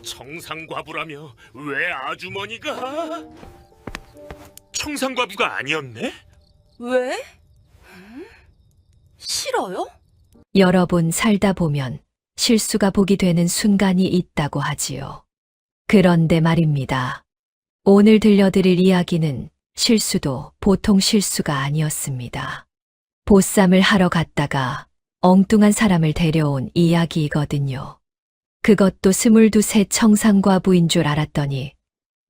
청상과부라며 왜 아주머니가? 청상과부가 아니었네? 왜? 싫어요? 여러 번 살다 보면 실수가 복이 되는 순간이 있다고 하지요. 그런데 말입니다. 오늘 들려드릴 이야기는 실수도 보통 실수가 아니었습니다. 보쌈을 하러 갔다가 엉뚱한 사람을 데려온 이야기이거든요. 그것도 22세 청상과부인 줄 알았더니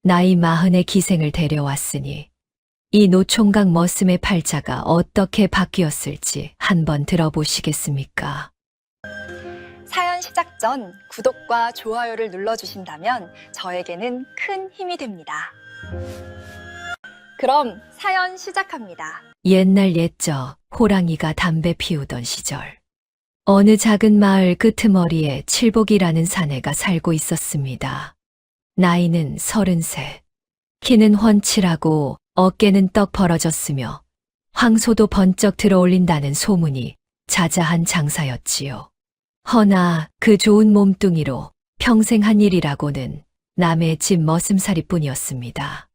나이 40의 기생을 데려왔으니 이 노총각 머슴의 팔자가 어떻게 바뀌었을지 한번 들어보시겠습니까? 사연 시작 전 구독과 좋아요를 눌러주신다면 저에게는 큰 힘이 됩니다. 그럼 사연 시작합니다. 옛날 옛적 호랑이가 담배 피우던 시절 어느 작은 마을 끄트머리에 칠복이라는 사내가 살고 있었습니다. 나이는 33, 키는 훤칠하고 어깨는 떡 벌어졌으며 황소도 번쩍 들어올린다는 소문이 자자한 장사였지요. 허나 그 좋은 몸뚱이로 평생 한 일이라고는 남의 집 머슴살이뿐이었습니다.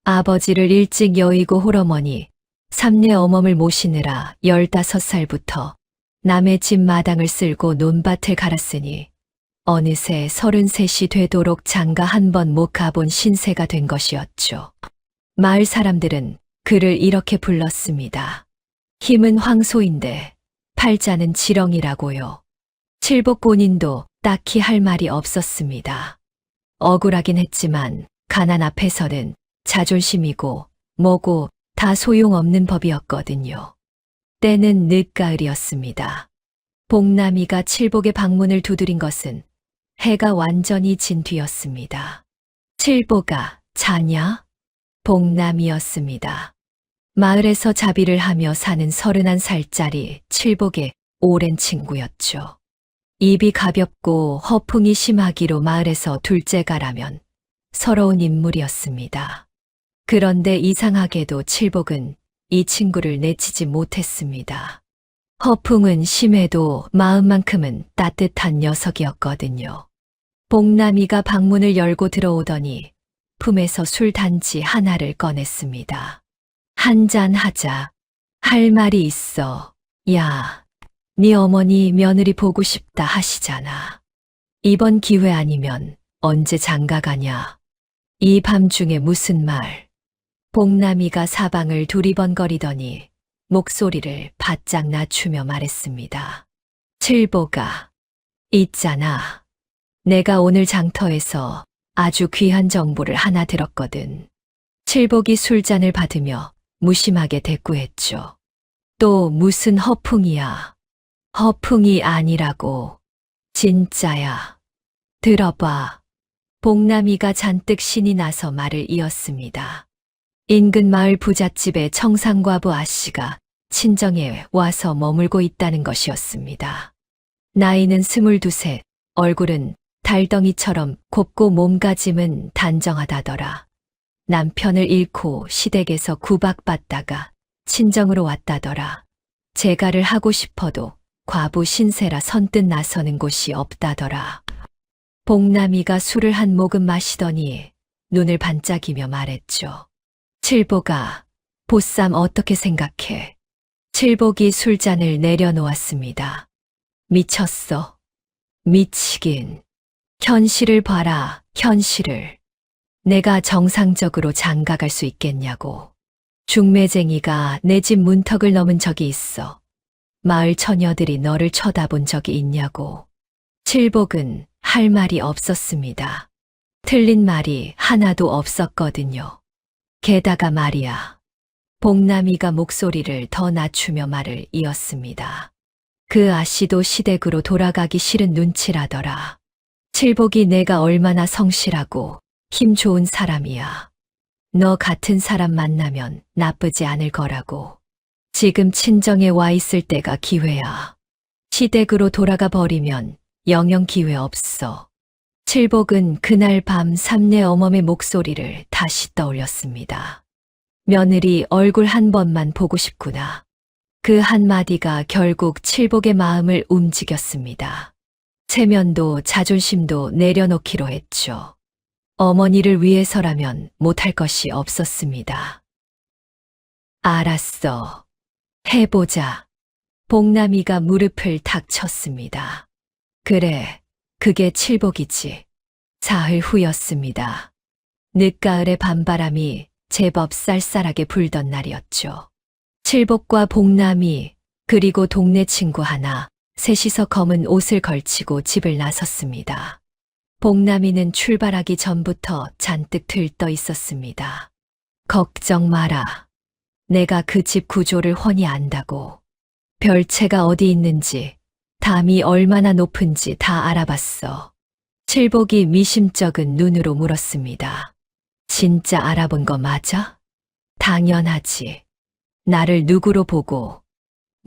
아버지를 일찍 여의고 홀어머니, 삼내 어멈을 모시느라 15살부터 남의 집 마당을 쓸고 논밭을 갈았으니 어느새 33이 되도록 장가 한 번 못 가본 신세가 된 것이었죠. 마을 사람들은 그를 이렇게 불렀습니다. 힘은 황소인데 팔자는 지렁이라고요. 칠복 본인도 딱히 할 말이 없었습니다. 억울하긴 했지만 가난 앞에서는 자존심이고 뭐고 다 소용없는 법이었거든요. 때는 늦가을이었습니다. 복남이가 칠복의 방문을 두드린 것은 해가 완전히 진 뒤였습니다. 칠복아, 자냐? 복남이었습니다. 마을에서 자비를 하며 사는 31살짜리 칠복의 오랜 친구였죠. 입이 가볍고 허풍이 심하기로 마을에서 둘째가라면 서러운 인물이었습니다. 그런데 이상하게도 칠복은 이 친구를 내치지 못했습니다. 허풍은 심해도 마음만큼은 따뜻한 녀석이었거든요. 복남이가 방문을 열고 들어오더니 품에서 술 단지 하나를 꺼냈습니다. 한잔 하자. 할 말이 있어. 야, 네 어머니 며느리 보고 싶다 하시잖아. 이번 기회 아니면 언제 장가 가냐. 이 밤중에 무슨 말. 복남이가 사방을 두리번거리더니 목소리를 바짝 낮추며 말했습니다. 칠복아, 있잖아. 내가 오늘 장터에서 아주 귀한 정보를 하나 들었거든. 칠복이 술잔을 받으며 무심하게 대꾸했죠. 또 무슨 허풍이야. 허풍이 아니라고. 진짜야. 들어봐. 복남이가 잔뜩 신이 나서 말을 이었습니다. 인근 마을 부잣집의 청상과부 아씨가 친정에 와서 머물고 있다는 것이었습니다. 나이는 22세, 얼굴은 달덩이처럼 곱고 몸가짐은 단정하다더라. 남편을 잃고 시댁에서 구박받다가 친정으로 왔다더라. 재가를 하고 싶어도 과부 신세라 선뜻 나서는 곳이 없다더라. 복남이가 술을 한 모금 마시더니 눈을 반짝이며 말했죠. 칠복아, 보쌈 어떻게 생각해? 칠복이 술잔을 내려놓았습니다. 미쳤어. 미치긴. 현실을 봐라, 현실을. 내가 정상적으로 장가갈 수 있겠냐고. 중매쟁이가 내 집 문턱을 넘은 적이 있어. 마을 처녀들이 너를 쳐다본 적이 있냐고. 칠복은 할 말이 없었습니다. 틀린 말이 하나도 없었거든요. 게다가 말이야. 복남이가 목소리를 더 낮추며 말을 이었습니다. 그 아씨도 시댁으로 돌아가기 싫은 눈치라더라. 칠복이 내가 얼마나 성실하고 힘 좋은 사람이야. 너 같은 사람 만나면 나쁘지 않을 거라고. 지금 친정에 와 있을 때가 기회야. 시댁으로 돌아가 버리면 영영 기회 없어. 칠복은 그날 밤 삼내 어멈의 목소리를 다시 떠올렸습니다. 며느리 얼굴 한 번만 보고 싶구나. 그 한마디가 결국 칠복의 마음을 움직였습니다. 체면도 자존심도 내려놓기로 했죠. 어머니를 위해서라면 못할 것이 없었습니다. 알았어. 해보자. 복남이가 무릎을 탁 쳤습니다. 그래, 그게 칠복이지. 사흘 후였습니다. 늦가을의 밤바람이 제법 쌀쌀하게 불던 날이었죠. 칠복과 복남이 그리고 동네 친구 하나, 셋이서 검은 옷을 걸치고 집을 나섰습니다. 복남이는 출발하기 전부터 잔뜩 들떠 있었습니다. 걱정 마라. 내가 그 집 구조를 훤히 안다고. 별채가 어디 있는지, 담이 얼마나 높은지 다 알아봤어. 칠복이 미심쩍은 눈으로 물었습니다. 진짜 알아본 거 맞아? 당연하지. 나를 누구로 보고.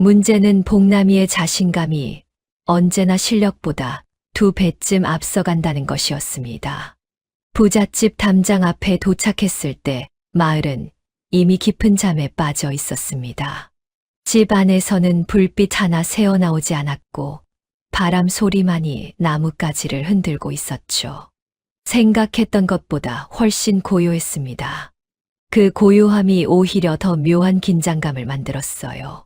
문제는 복남이의 자신감이 언제나 실력보다 2배쯤 앞서간다는 것이었습니다. 부잣집 담장 앞에 도착했을 때 마을은 이미 깊은 잠에 빠져 있었습니다. 집 안에서는 불빛 하나 새어나오지 않았고 바람 소리만이 나뭇가지를 흔들고 있었죠. 생각했던 것보다 훨씬 고요했습니다. 그 고요함이 오히려 더 묘한 긴장감을 만들었어요.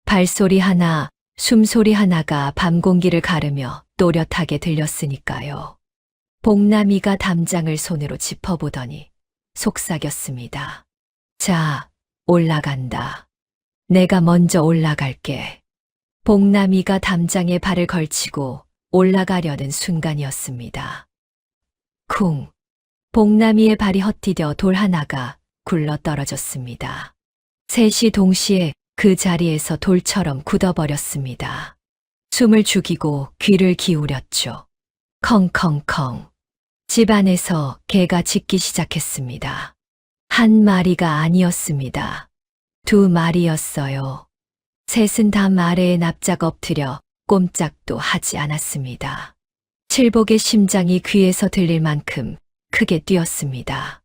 발소리 하나, 숨소리 하나가 밤 공기를 가르며 또렷하게 들렸으니까요. 복남이가 담장을 손으로 짚어보더니 속삭였습니다. 자, 올라간다. 내가 먼저 올라갈게. 복남이가 담장에 발을 걸치고 올라가려는 순간이었습니다. 쿵! 복남이의 발이 헛디뎌 돌 하나가 굴러 떨어졌습니다. 셋이 동시에 그 자리에서 돌처럼 굳어버렸습니다. 숨을 죽이고 귀를 기울였죠. 컹컹컹. 집 안에서 개가 짖기 시작했습니다. 한 마리가 아니었습니다. 2마리였어요. 셋은 담 아래에 납작 엎드려 꼼짝도 하지 않았습니다. 칠복의 심장이 귀에서 들릴 만큼 크게 뛰었습니다.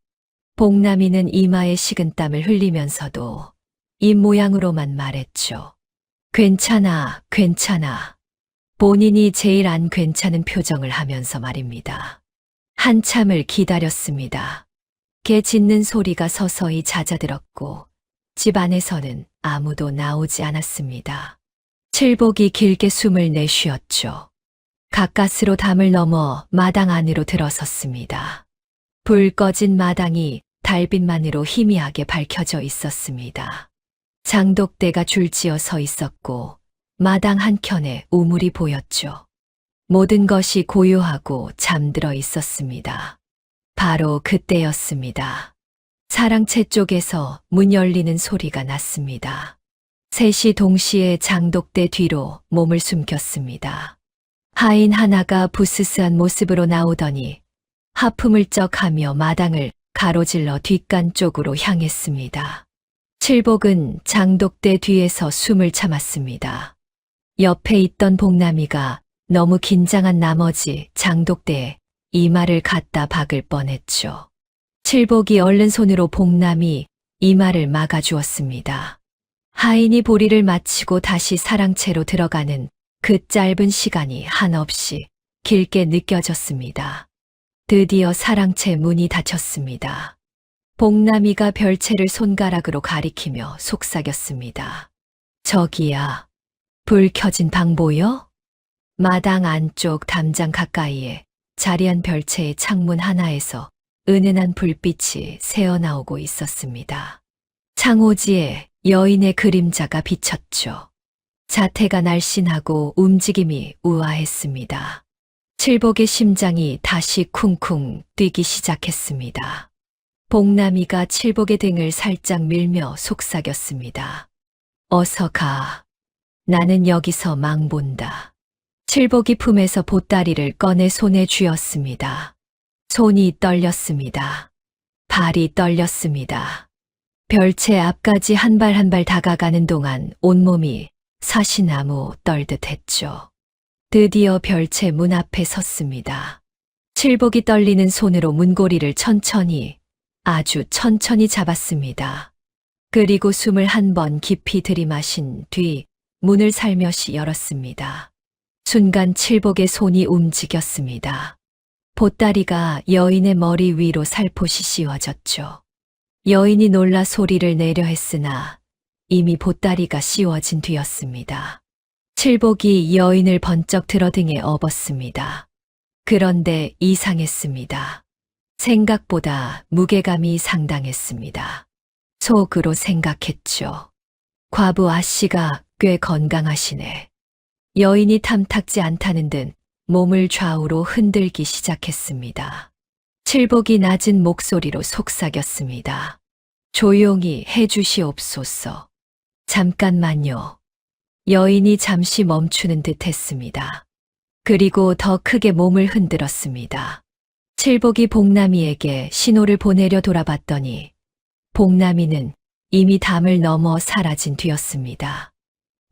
복남이는 이마에 식은땀을 흘리면서도 입 모양으로만 말했죠. 괜찮아, 괜찮아. 본인이 제일 안 괜찮은 표정을 하면서 말입니다. 한참을 기다렸습니다. 개 짖는 소리가 서서히 잦아들었고 집 안에서는 아무도 나오지 않았습니다. 칠복이 길게 숨을 내쉬었죠. 가까스로 담을 넘어 마당 안으로 들어섰습니다. 불 꺼진 마당이 달빛만으로 희미하게 밝혀져 있었습니다. 장독대가 줄지어 서 있었고 마당 한켠에 우물이 보였죠. 모든 것이 고요하고 잠들어 있었습니다. 바로 그때였습니다. 사랑채 쪽에서 문 열리는 소리가 났습니다. 셋이 동시에 장독대 뒤로 몸을 숨겼습니다. 하인 하나가 부스스한 모습으로 나오더니 하품을 쩍하며 마당을 가로질러 뒷간 쪽으로 향했습니다. 칠복은 장독대 뒤에서 숨을 참았습니다. 옆에 있던 복남이가 너무 긴장한 나머지 장독대에 이마를 갖다 박을 뻔했죠. 칠복이 얼른 손으로 복남이 이마를 막아주었습니다. 하인이 보리를 마치고 다시 사랑채로 들어가는 그 짧은 시간이 한없이 길게 느껴졌습니다. 드디어 사랑채 문이 닫혔습니다. 복남이가 별채를 손가락으로 가리키며 속삭였습니다. 저기야, 불 켜진 방 보여? 마당 안쪽 담장 가까이에 자리한 별채의 창문 하나에서 은은한 불빛이 새어나오고 있었습니다. 창호지에 여인의 그림자가 비쳤죠. 자태가 날씬하고 움직임이 우아했습니다. 칠복의 심장이 다시 쿵쿵 뛰기 시작했습니다. 복남이가 칠복의 등을 살짝 밀며 속삭였습니다. 어서 가. 나는 여기서 망본다. 칠복이 품에서 보따리를 꺼내 손에 쥐었습니다. 손이 떨렸습니다. 발이 떨렸습니다. 별채 앞까지 한 발 한 발 다가가는 동안 온몸이 사시나무 떨듯 했죠. 드디어 별채 문 앞에 섰습니다. 칠복이 떨리는 손으로 문고리를 천천히, 아주 천천히 잡았습니다. 그리고 숨을 한 번 깊이 들이마신 뒤 문을 살며시 열었습니다. 순간 칠복의 손이 움직였습니다. 보따리가 여인의 머리 위로 살포시 씌워졌죠. 여인이 놀라 소리를 내려 했으나 이미 보따리가 씌워진 뒤였습니다. 칠복이 여인을 번쩍 들어 등에 업었습니다. 그런데 이상했습니다. 생각보다 무게감이 상당했습니다. 속으로 생각했죠. 과부 아씨가 꽤 건강하시네. 여인이 탐탁지 않다는 듯 몸을 좌우로 흔들기 시작했습니다. 칠복이 낮은 목소리로 속삭였습니다. 조용히 해주시옵소서. 잠깐만요. 여인이 잠시 멈추는 듯 했습니다. 그리고 더 크게 몸을 흔들었습니다. 칠복이 복남이에게 신호를 보내려 돌아봤더니 복남이는 이미 담을 넘어 사라진 뒤였습니다.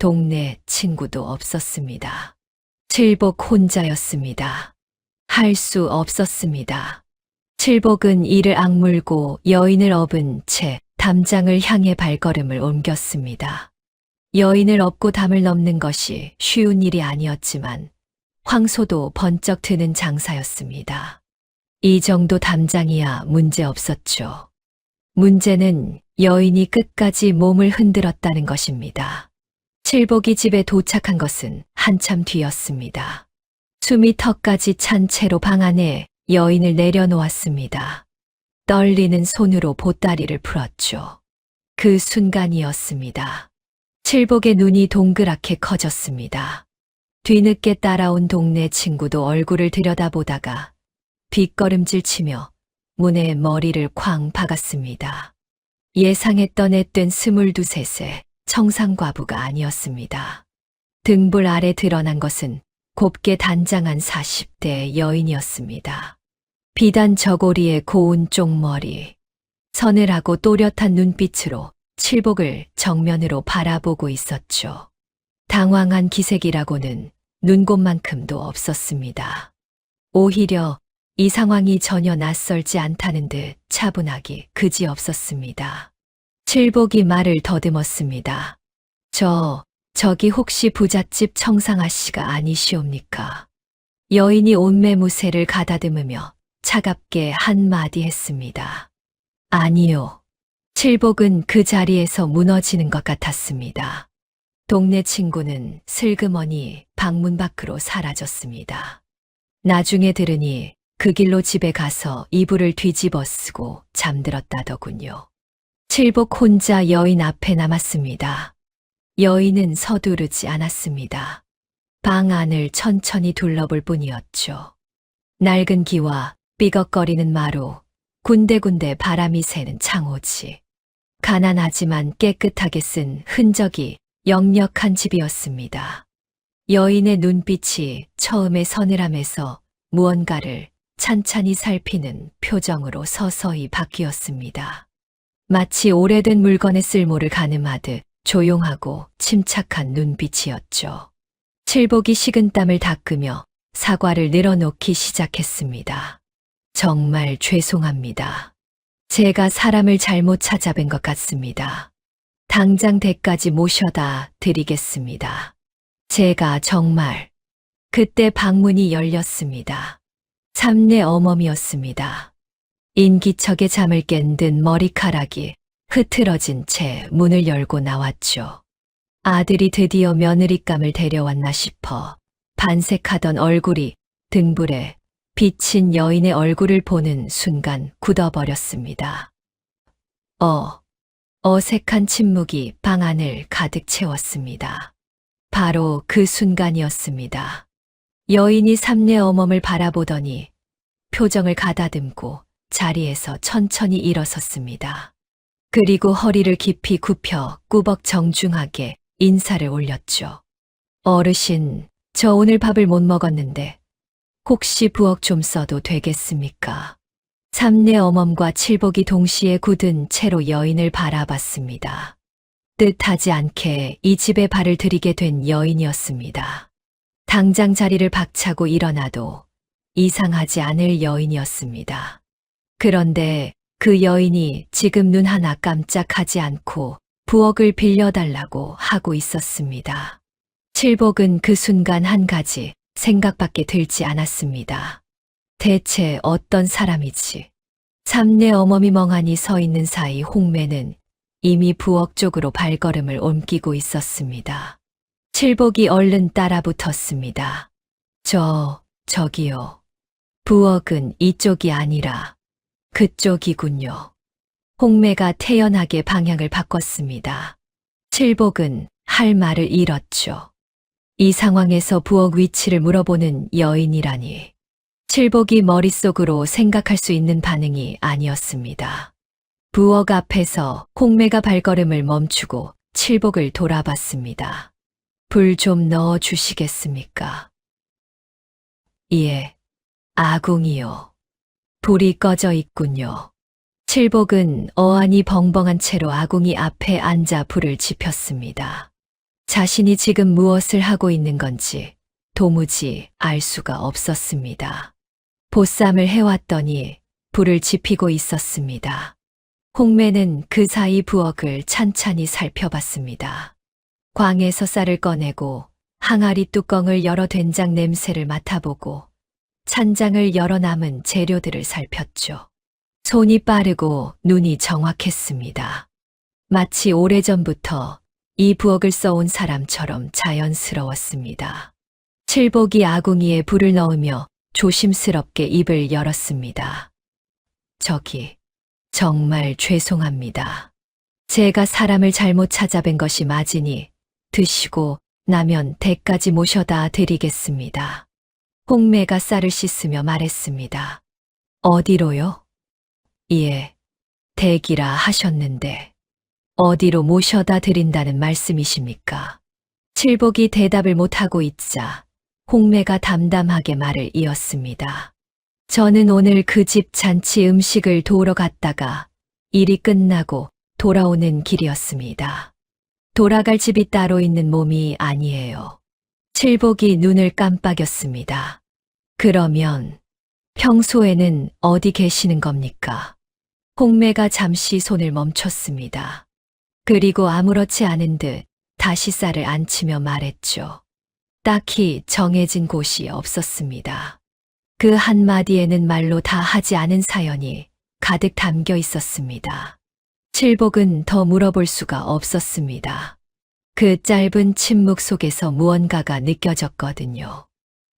동네 친구도 없었습니다. 칠복 혼자였습니다. 할 수 없었습니다. 칠복은 이를 악물고 여인을 업은 채 담장을 향해 발걸음을 옮겼습니다. 여인을 업고 담을 넘는 것이 쉬운 일이 아니었지만 황소도 번쩍 드는 장사였습니다. 이 정도 담장이야 문제 없었죠. 문제는 여인이 끝까지 몸을 흔들었다는 것입니다. 칠복이 집에 도착한 것은 한참 뒤였습니다. 숨이 턱까지 찬 채로 방 안에 여인을 내려놓았습니다. 떨리는 손으로 보따리를 풀었죠. 그 순간이었습니다. 칠복의 눈이 동그랗게 커졌습니다. 뒤늦게 따라온 동네 친구도 얼굴을 들여다보다가 뒷걸음질 치며 문에 머리를 쾅 박았습니다. 예상했던 앳된 22~23세 청상과부가 아니었습니다. 등불 아래 드러난 것은 곱게 단장한 40대 여인이었습니다. 비단 저고리에 고운 쪽머리, 서늘하고 또렷한 눈빛으로 칠복을 정면으로 바라보고 있었죠. 당황한 기색이라고는 눈곱만큼도 없었습니다. 오히려 이 상황이 전혀 낯설지 않다는 듯 차분하기 그지없었습니다. 칠복이 말을 더듬었습니다. 저기 혹시 부잣집 청상아 씨가 아니시옵니까? 여인이 옷매무새를 가다듬으며 차갑게 한마디 했습니다. 아니요. 칠복은 그 자리에서 무너지는 것 같았습니다. 동네 친구는 슬그머니 방문 밖으로 사라졌습니다. 나중에 들으니 그 길로 집에 가서 이불을 뒤집어 쓰고 잠들었다더군요. 칠복 혼자 여인 앞에 남았습니다. 여인은 서두르지 않았습니다. 방 안을 천천히 둘러볼 뿐이었죠. 낡은 기와 삐걱거리는 마루, 군데군데 바람이 새는 창호지. 가난하지만 깨끗하게 쓴 흔적이 역력한 집이었습니다. 여인의 눈빛이 처음에 서늘함에서 무언가를 찬찬히 살피는 표정으로 서서히 바뀌었습니다. 마치 오래된 물건의 쓸모를 가늠하듯 조용하고 침착한 눈빛이었죠. 칠복이 식은땀을 닦으며 사과를 늘어놓기 시작했습니다. 정말 죄송합니다. 제가 사람을 잘못 찾아뵌 것 같습니다. 당장 댁까지 모셔다 드리겠습니다. 제가 정말... 그때 방문이 열렸습니다. 삼내 어멈이었습니다. 인기척에 잠을 깬 듯 머리카락이 흐트러진 채 문을 열고 나왔죠. 아들이 드디어 며느리감을 데려왔나 싶어 반색하던 얼굴이 등불에 비친 여인의 얼굴을 보는 순간 굳어버렸습니다. 어색한 침묵이 방 안을 가득 채웠습니다. 바로 그 순간이었습니다. 여인이 삼내 어멈을 바라보더니 표정을 가다듬고 자리에서 천천히 일어섰습니다. 그리고 허리를 깊이 굽혀 꾸벅 정중하게 인사를 올렸죠. 어르신, 저 오늘 밥을 못 먹었는데 혹시 부엌 좀 써도 되겠습니까? 삼내 어멈과 칠복이 동시에 굳은 채로 여인을 바라봤습니다. 뜻하지 않게 이 집에 발을 들이게 된 여인이었습니다. 당장 자리를 박차고 일어나도 이상하지 않을 여인이었습니다. 그런데 그 여인이 지금 눈 하나 깜짝하지 않고 부엌을 빌려달라고 하고 있었습니다. 칠복은 그 순간 한 가지 생각밖에 들지 않았습니다. 대체 어떤 사람이지? 삼내 어멈이 멍하니 서 있는 사이 홍매는 이미 부엌 쪽으로 발걸음을 옮기고 있었습니다. 칠복이 얼른 따라 붙었습니다. 저기요. 부엌은 이쪽이 아니라 그쪽이군요. 홍매가 태연하게 방향을 바꿨습니다. 칠복은 할 말을 잃었죠. 이 상황에서 부엌 위치를 물어보는 여인이라니. 칠복이 머릿속으로 생각할 수 있는 반응이 아니었습니다. 부엌 앞에서 홍매가 발걸음을 멈추고 칠복을 돌아봤습니다. 불 좀 넣어 주시겠습니까? 예, 아궁이요. 불이 꺼져 있군요. 칠복은 어안이 벙벙한 채로 아궁이 앞에 앉아 불을 지폈습니다. 자신이 지금 무엇을 하고 있는 건지 도무지 알 수가 없었습니다. 보쌈을 해왔더니 불을 지피고 있었습니다. 홍매는 그 사이 부엌을 찬찬히 살펴봤습니다. 광에서 쌀을 꺼내고 항아리 뚜껑을 열어 된장 냄새를 맡아보고 찬장을 열어 남은 재료들을 살폈죠. 손이 빠르고 눈이 정확했습니다. 마치 오래전부터 이 부엌을 써온 사람처럼 자연스러웠습니다. 칠복이 아궁이에 불을 넣으며 조심스럽게 입을 열었습니다. 정말 죄송합니다. 제가 사람을 잘못 찾아뵌 것이 맞으니 드시고 나면 대까지 모셔다 드리겠습니다. 홍매가 쌀을 씻으며 말했습니다. 어디로요? 예, 댁이라 하셨는데 어디로 모셔다 드린다는 말씀이십니까? 칠복이 대답을 못하고 있자 홍매가 담담하게 말을 이었습니다. 저는 오늘 그 집 잔치 음식을 도우러 갔다가 일이 끝나고 돌아오는 길이었습니다. 돌아갈 집이 따로 있는 몸이 아니에요. 칠복이 눈을 깜빡였습니다. 그러면 평소에는 어디 계시는 겁니까? 홍매가 잠시 손을 멈췄습니다. 그리고 아무렇지 않은 듯 다시 쌀을 안치며 말했죠. 딱히 정해진 곳이 없었습니다. 그 한마디에는 말로 다 하지 않은 사연이 가득 담겨 있었습니다. 칠복은 더 물어볼 수가 없었습니다. 그 짧은 침묵 속에서 무언가가 느껴졌거든요.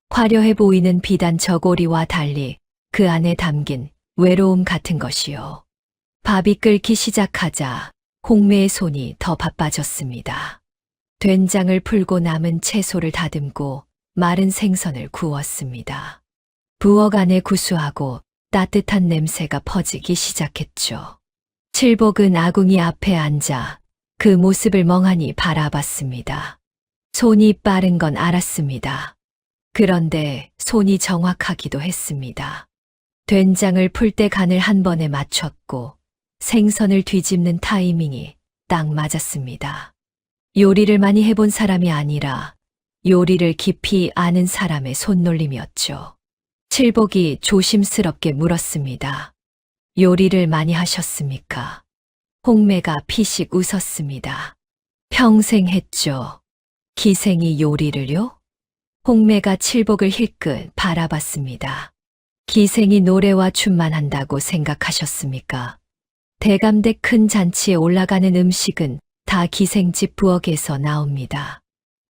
화려해 보이는 비단 저고리와 달리 그 안에 담긴 외로움 같은 것이요. 밥이 끓기 시작하자 홍매의 손이 더 바빠졌습니다. 된장을 풀고 남은 채소를 다듬고 마른 생선을 구웠습니다. 부엌 안에 구수하고 따뜻한 냄새가 퍼지기 시작했죠. 칠복은 아궁이 앞에 앉아 그 모습을 멍하니 바라봤습니다. 손이 빠른 건 알았습니다. 그런데 손이 정확하기도 했습니다. 된장을 풀 때 간을 한 번에 맞췄고 생선을 뒤집는 타이밍이 딱 맞았습니다. 요리를 많이 해본 사람이 아니라 요리를 깊이 아는 사람의 손놀림이었죠. 칠복이 조심스럽게 물었습니다. 요리를 많이 하셨습니까? 홍매가 피식 웃었습니다. 평생 했죠. 기생이 요리를요? 홍매가 칠복을 힐끗 바라봤습니다. 기생이 노래와 춤만 한다고 생각하셨습니까? 대감댁 큰 잔치에 올라가는 음식은 다 기생집 부엌에서 나옵니다.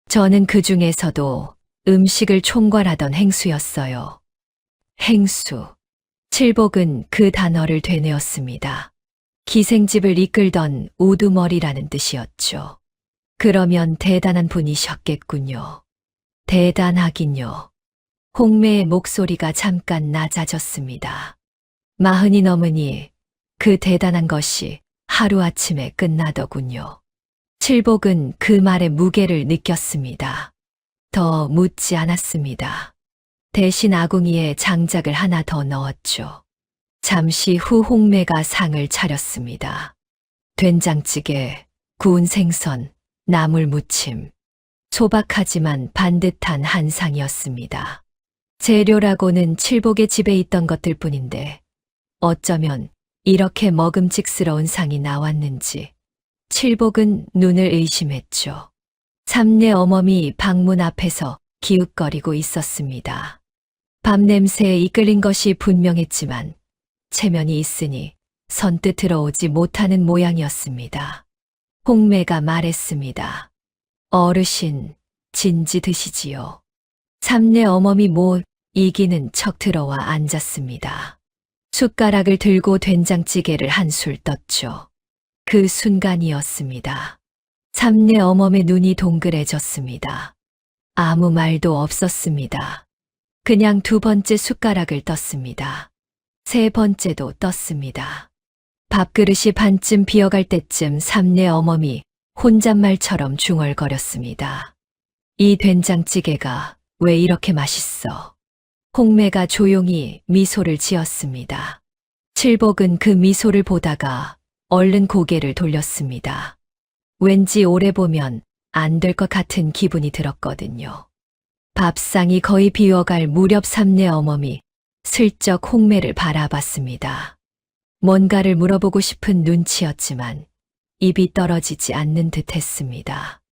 저는 그 중에서도 음식을 총괄하던 행수였어요. 행수. 칠복은 그 단어를 되뇌었습니다. 기생집을 이끌던 우두머리라는 뜻이었죠. 그러면 대단한 분이셨겠군요. 대단하긴요. 홍매의 목소리가 잠깐 낮아졌습니다. 40이 넘으니 그 대단한 것이 하루아침에 끝나더군요. 칠복은 그 말의 무게를 느꼈습니다. 더 묻지 않았습니다. 대신 아궁이에 장작을 하나 더 넣었죠. 잠시 후 홍매가 상을 차렸습니다. 된장찌개, 구운 생선, 나물 무침. 소박하지만 반듯한 한상이었습니다. 재료라고는 칠복의 집에 있던 것들 뿐인데 어쩌면 이렇게 먹음직스러운 상이 나왔는지 칠복은 눈을 의심했죠. 삼내 어멈이 방문 앞에서 기웃거리고 있었습니다. 밥 냄새에 이끌린 것이 분명했지만 체면이 있으니 선뜻 들어오지 못하는 모양이었습니다. 홍매가 말했습니다. 어르신, 진지 드시지요. 삼내 어멈이 못 이기는 척 들어와 앉았습니다. 숟가락을 들고 된장찌개를 한술 떴죠. 그 순간이었습니다. 삼내 어멈의 눈이 동그래졌습니다. 아무 말도 없었습니다. 그냥 두 번째 숟가락을 떴습니다. 세 번째도 떴습니다. 밥그릇이 반쯤 비어갈 때쯤 삼내 어멈이 혼잣말처럼 중얼거렸습니다. 이 된장찌개가 왜 이렇게 맛있어? 홍매가 조용히 미소를 지었습니다. 칠복은 그 미소를 보다가 얼른 고개를 돌렸습니다. 왠지 오래 보면 안 될 것 같은 기분이 들었거든요. 밥상이 거의 비어갈 무렵 삼내 어멈이 슬쩍 홍매를 바라봤습니다. 뭔가를 물어보고 싶은 눈치였지만 입이 떨어지지 않는 듯 했습니다.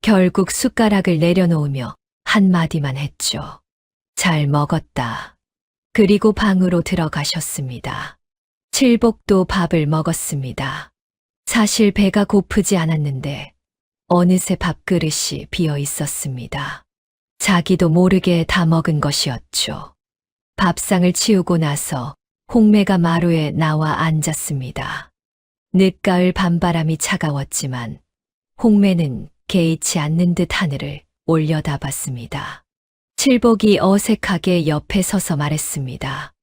결국 숟가락을 내려놓으며 한마디만 했죠. 잘 먹었다. 그리고 방으로 들어가셨습니다. 칠복도 밥을 먹었습니다. 사실 배가 고프지 않았는데 어느새 밥그릇이 비어 있었습니다. 자기도 모르게 다 먹은 것이었죠. 밥상을 치우고 나서 홍매가 마루에 나와 앉았습니다. 늦가을 밤바람이 차가웠지만 홍매는 개의치 않는 듯 하늘을 올려다봤습니다. 칠복이 어색하게 옆에 서서 말했습니다.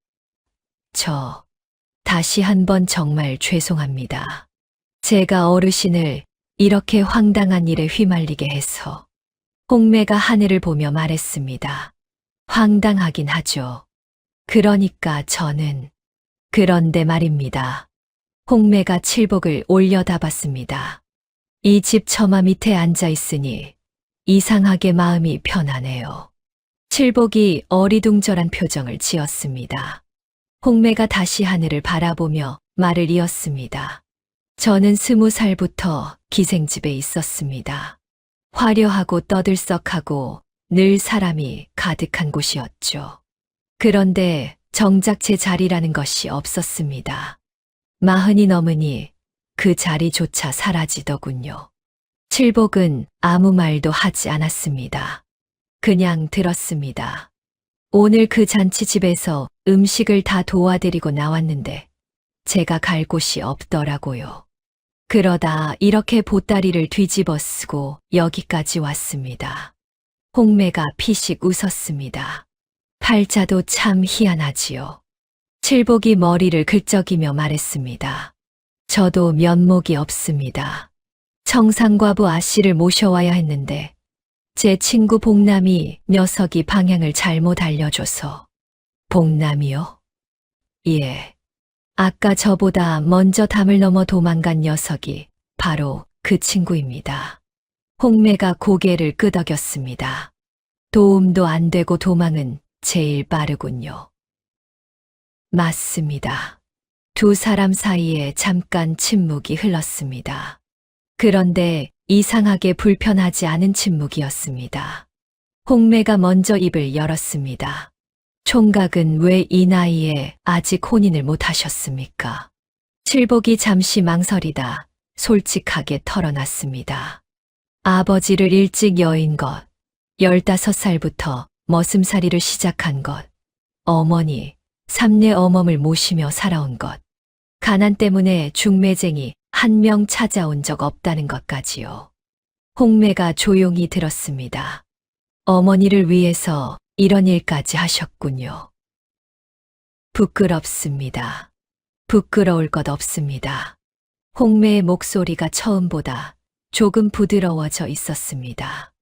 다시 한번 정말 죄송합니다. 제가 어르신을 이렇게 황당한 일에 휘말리게 해서. 홍매가 하늘을 보며 말했습니다. 황당하긴 하죠. 그러니까 저는. 그런데 말입니다. 홍매가 칠복을 올려다봤습니다. 이 집 처마 밑에 앉아 있으니 이상하게 마음이 편하네요. 칠복이 어리둥절한 표정을 지었습니다. 홍매가 다시 하늘을 바라보며 말을 이었습니다. 저는 20살부터 기생집에 있었습니다. 화려하고 떠들썩하고 늘 사람이 가득한 곳이었죠. 그런데 정작 제 자리라는 것이 없었습니다. 40이 넘으니 그 자리조차 사라지더군요. 칠복은 아무 말도 하지 않았습니다. 그냥 들었습니다. 오늘 그 잔치집에서 음식을 다 도와드리고 나왔는데 제가 갈 곳이 없더라고요. 그러다 이렇게 보따리를 뒤집어 쓰고 여기까지 왔습니다. 홍매가 피식 웃었습니다. 팔자도 참 희한하지요. 칠복이 머리를 긁적이며 말했습니다. 저도 면목이 없습니다. 청상과부 아씨를 모셔와야 했는데 제 친구 복남이 녀석이 방향을 잘못 알려줘서. 복남이요? 예. 아까 저보다 먼저 담을 넘어 도망간 녀석이 바로 그 친구입니다. 홍매가 고개를 끄덕였습니다. 도움도 안 되고 도망은 제일 빠르군요. 맞습니다. 두 사람 사이에 잠깐 침묵이 흘렀습니다. 그런데 이상하게 불편하지 않은 침묵이었습니다. 홍매가 먼저 입을 열었습니다. 총각은 왜 이 나이에 아직 혼인을 못 하셨습니까? 칠복이 잠시 망설이다 솔직하게 털어놨습니다. 아버지를 일찍 여인 것, 15살부터 머슴살이를 시작한 것, 어머니, 삼내 어멈을 모시며 살아온 것, 가난 때문에 중매쟁이 한 명 찾아온 적 없다는 것까지요. 홍매가 조용히 들었습니다. 어머니를 위해서 이런 일까지 하셨군요. 부끄럽습니다. 부끄러울 것 없습니다. 홍매의 목소리가 처음보다 조금 부드러워져 있었습니다.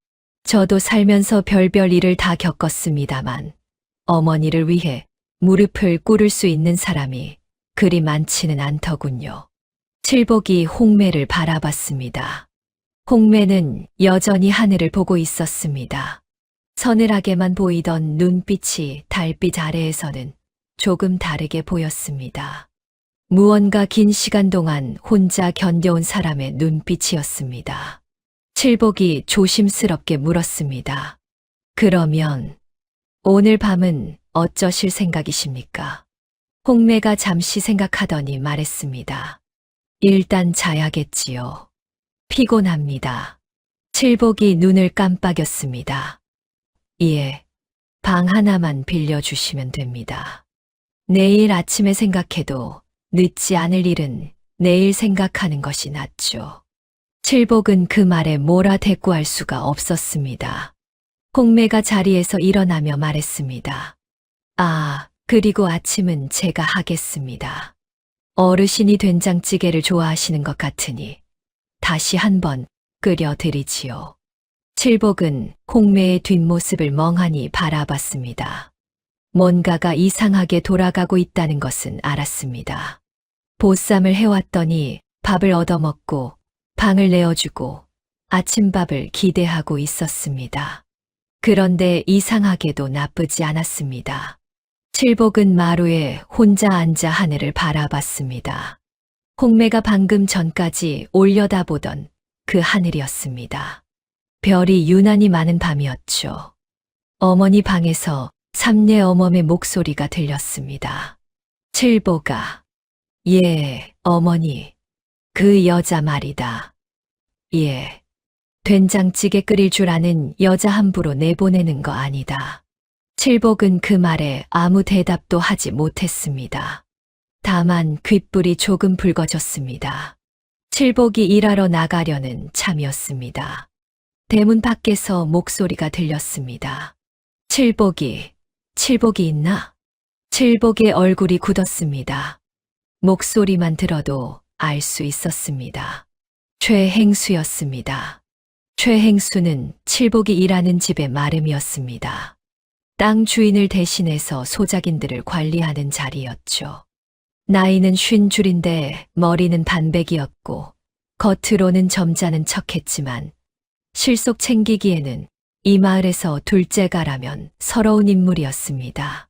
저도 살면서 별별 일을 다 겪었습니다만 어머니를 위해 무릎을 꿇을 수 있는 사람이 그리 많지는 않더군요. 칠복이 홍매를 바라봤습니다. 홍매는 여전히 하늘을 보고 있었습니다. 서늘하게만 보이던 눈빛이 달빛 아래에서는 조금 다르게 보였습니다. 무언가 긴 시간 동안 혼자 견뎌온 사람의 눈빛이었습니다. 칠복이 조심스럽게 물었습니다. 그러면 오늘 밤은 어쩌실 생각이십니까? 홍매가 잠시 생각하더니 말했습니다. 일단 자야겠지요. 피곤합니다. 칠복이 눈을 깜빡였습니다. 예, 방 하나만 빌려주시면 됩니다. 내일 아침에 생각해도 늦지 않을 일은 내일 생각하는 것이 낫죠. 칠복은 그 말에 뭐라 대꾸할 수가 없었습니다. 홍매가 자리에서 일어나며 말했습니다. 아, 그리고 아침은 제가 하겠습니다. 어르신이 된장찌개를 좋아하시는 것 같으니 다시 한번 끓여드리지요. 칠복은 홍매의 뒷모습을 멍하니 바라봤습니다. 뭔가가 이상하게 돌아가고 있다는 것은 알았습니다. 보쌈을 해왔더니 밥을 얻어먹고 방을 내어주고 아침밥을 기대하고 있었습니다. 그런데 이상하게도 나쁘지 않았습니다. 칠복은 마루에 혼자 앉아 하늘을 바라봤습니다. 홍매가 방금 전까지 올려다보던 그 하늘이었습니다. 별이 유난히 많은 밤이었죠. 어머니 방에서 삼례 어멈의 목소리가 들렸습니다. 칠복아, 예, 어머니, 그 여자 말이다. 예, 된장찌개 끓일 줄 아는 여자 함부로 내보내는 거 아니다. 칠복은 그 말에 아무 대답도 하지 못했습니다. 다만 귓불이 조금 붉어졌습니다. 칠복이 일하러 나가려는 참이었습니다. 대문 밖에서 목소리가 들렸습니다. 칠복이 있나? 칠복의 얼굴이 굳었습니다. 목소리만 들어도 알 수 있었습니다. 최행수였습니다. 최행수는 칠복이 일하는 집의 마름이었습니다. 땅 주인을 대신해서 소작인들을 관리하는 자리였죠. 나이는 50인데 머리는 반백이었고 겉으로는 점잖은 척했지만 실속 챙기기에는 이 마을에서 둘째가라면 서러운 인물이었습니다.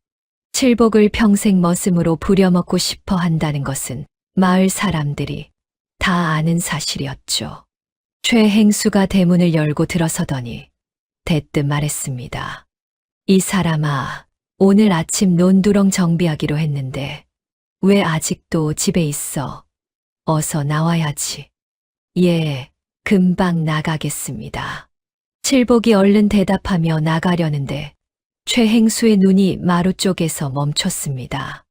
칠복을 평생 머슴으로 부려먹고 싶어 한다는 것은 마을 사람들이 다 아는 사실이었죠. 최행수가 대문을 열고 들어서더니 대뜸 말했습니다. 이 사람아, 오늘 아침 논두렁 정비하기로 했는데 왜 아직도 집에 있어? 어서 나와야지. 예, 금방 나가겠습니다. 칠복이 얼른 대답하며 나가려는데 최행수의 눈이 마루 쪽에서 멈췄습니다.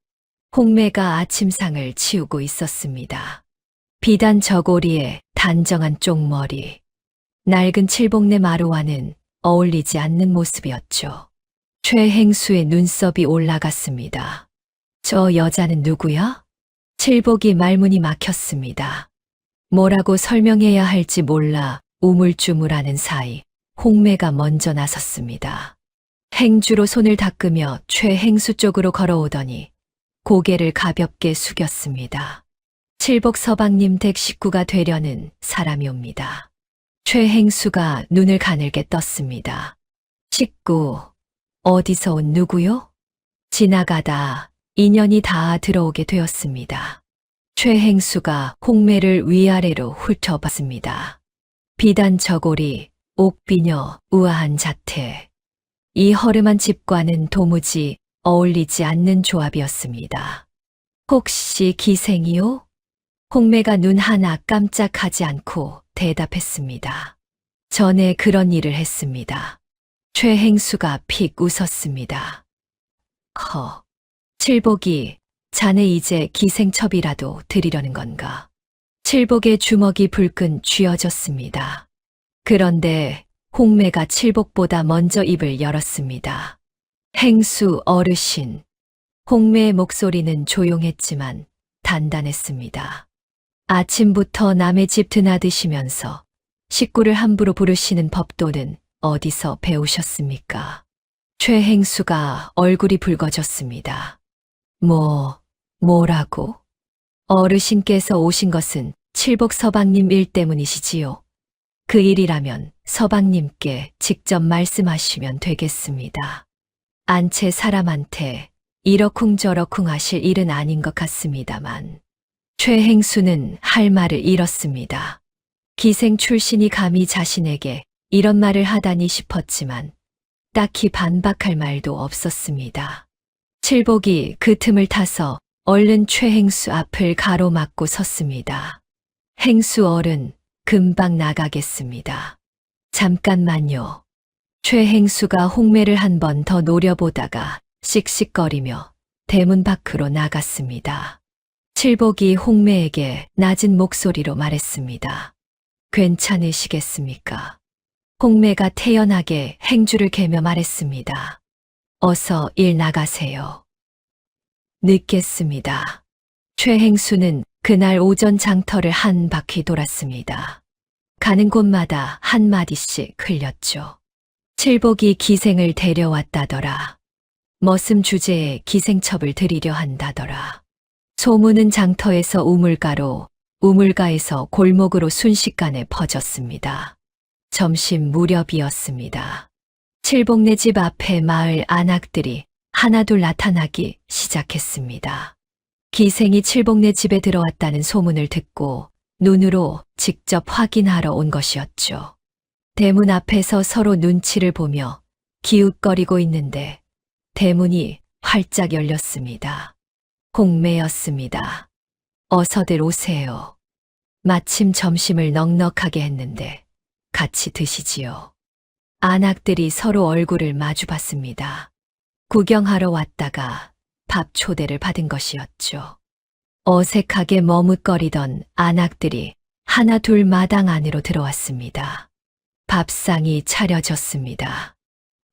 홍매가 아침상을 치우고 있었습니다. 비단 저고리에 단정한 쪽머리, 낡은 칠복네 마루와는 어울리지 않는 모습이었죠. 최행수의 눈썹이 올라갔습니다. 저 여자는 누구야? 칠복이 말문이 막혔습니다. 뭐라고 설명해야 할지 몰라 우물쭈물하는 사이 홍매가 먼저 나섰습니다. 행주로 손을 닦으며 최행수 쪽으로 걸어오더니 고개를 가볍게 숙였습니다. 칠복 서방님 댁 식구가 되려는 사람이 옵니다. 최행수가 눈을 가늘게 떴습니다. 식구, 어디서 온 누구요? 지나가다 인연이 다 들어오게 되었습니다. 최행수가 홍매를 위아래로 훑어봤습니다. 비단 저고리, 옥비녀, 우아한 자태. 이 허름한 집과는 도무지 어울리지 않는 조합이었습니다. 혹시 기생이요? 홍매가 눈 하나 깜짝하지 않고 대답했습니다. 전에 그런 일을 했습니다. 최행수가 픽 웃었습니다. 칠복이 자네 이제 기생첩이라도 드리려는 건가? 칠복의 주먹이 불끈 쥐어졌습니다. 그런데 홍매가 칠복보다 먼저 입을 열었습니다. 행수 어르신. 홍매의 목소리는 조용했지만 단단했습니다. 아침부터 남의 집 드나드시면서 식구를 함부로 부르시는 법도는 어디서 배우셨습니까? 최행수가 얼굴이 붉어졌습니다. 뭐라고? 어르신께서 오신 것은 칠복 서방님 일 때문이시지요. 그 일이라면 서방님께 직접 말씀하시면 되겠습니다. 안채 사람한테 이러쿵저러쿵 하실 일은 아닌 것 같습니다만. 최행수는 할 말을 잃었습니다. 기생 출신이 감히 자신에게 이런 말을 하다니 싶었지만 딱히 반박할 말도 없었습니다. 칠복이 그 틈을 타서 얼른 최행수 앞을 가로막고 섰습니다. 행수 어른, 금방 나가겠습니다. 잠깐만요. 최행수가 홍매를 한 번 더 노려보다가 씩씩거리며 대문 밖으로 나갔습니다. 칠복이 홍매에게 낮은 목소리로 말했습니다. 괜찮으시겠습니까? 홍매가 태연하게 행주를 개며 말했습니다. 어서 일 나가세요. 늦겠습니다. 최행수는 그날 오전 장터를 한 바퀴 돌았습니다. 가는 곳마다 한마디씩 흘렸죠. 칠복이 기생을 데려왔다더라. 머슴 주제에 기생첩을 드리려 한다더라. 소문은 장터에서 우물가로, 우물가에서 골목으로 순식간에 퍼졌습니다. 점심 무렵이었습니다. 칠복네 집 앞에 마을 안악들이 하나둘 나타나기 시작했습니다. 기생이 칠복네 집에 들어왔다는 소문을 듣고 눈으로 직접 확인하러 온 것이었죠. 대문 앞에서 서로 눈치를 보며 기웃거리고 있는데 대문이 활짝 열렸습니다. 홍매였습니다. 어서들 오세요. 마침 점심을 넉넉하게 했는데 같이 드시지요. 안악들이 서로 얼굴을 마주봤습니다. 구경하러 왔다가 밥 초대를 받은 것이었죠. 어색하게 머뭇거리던 안악들이 하나 둘 마당 안으로 들어왔습니다. 밥상이 차려졌습니다.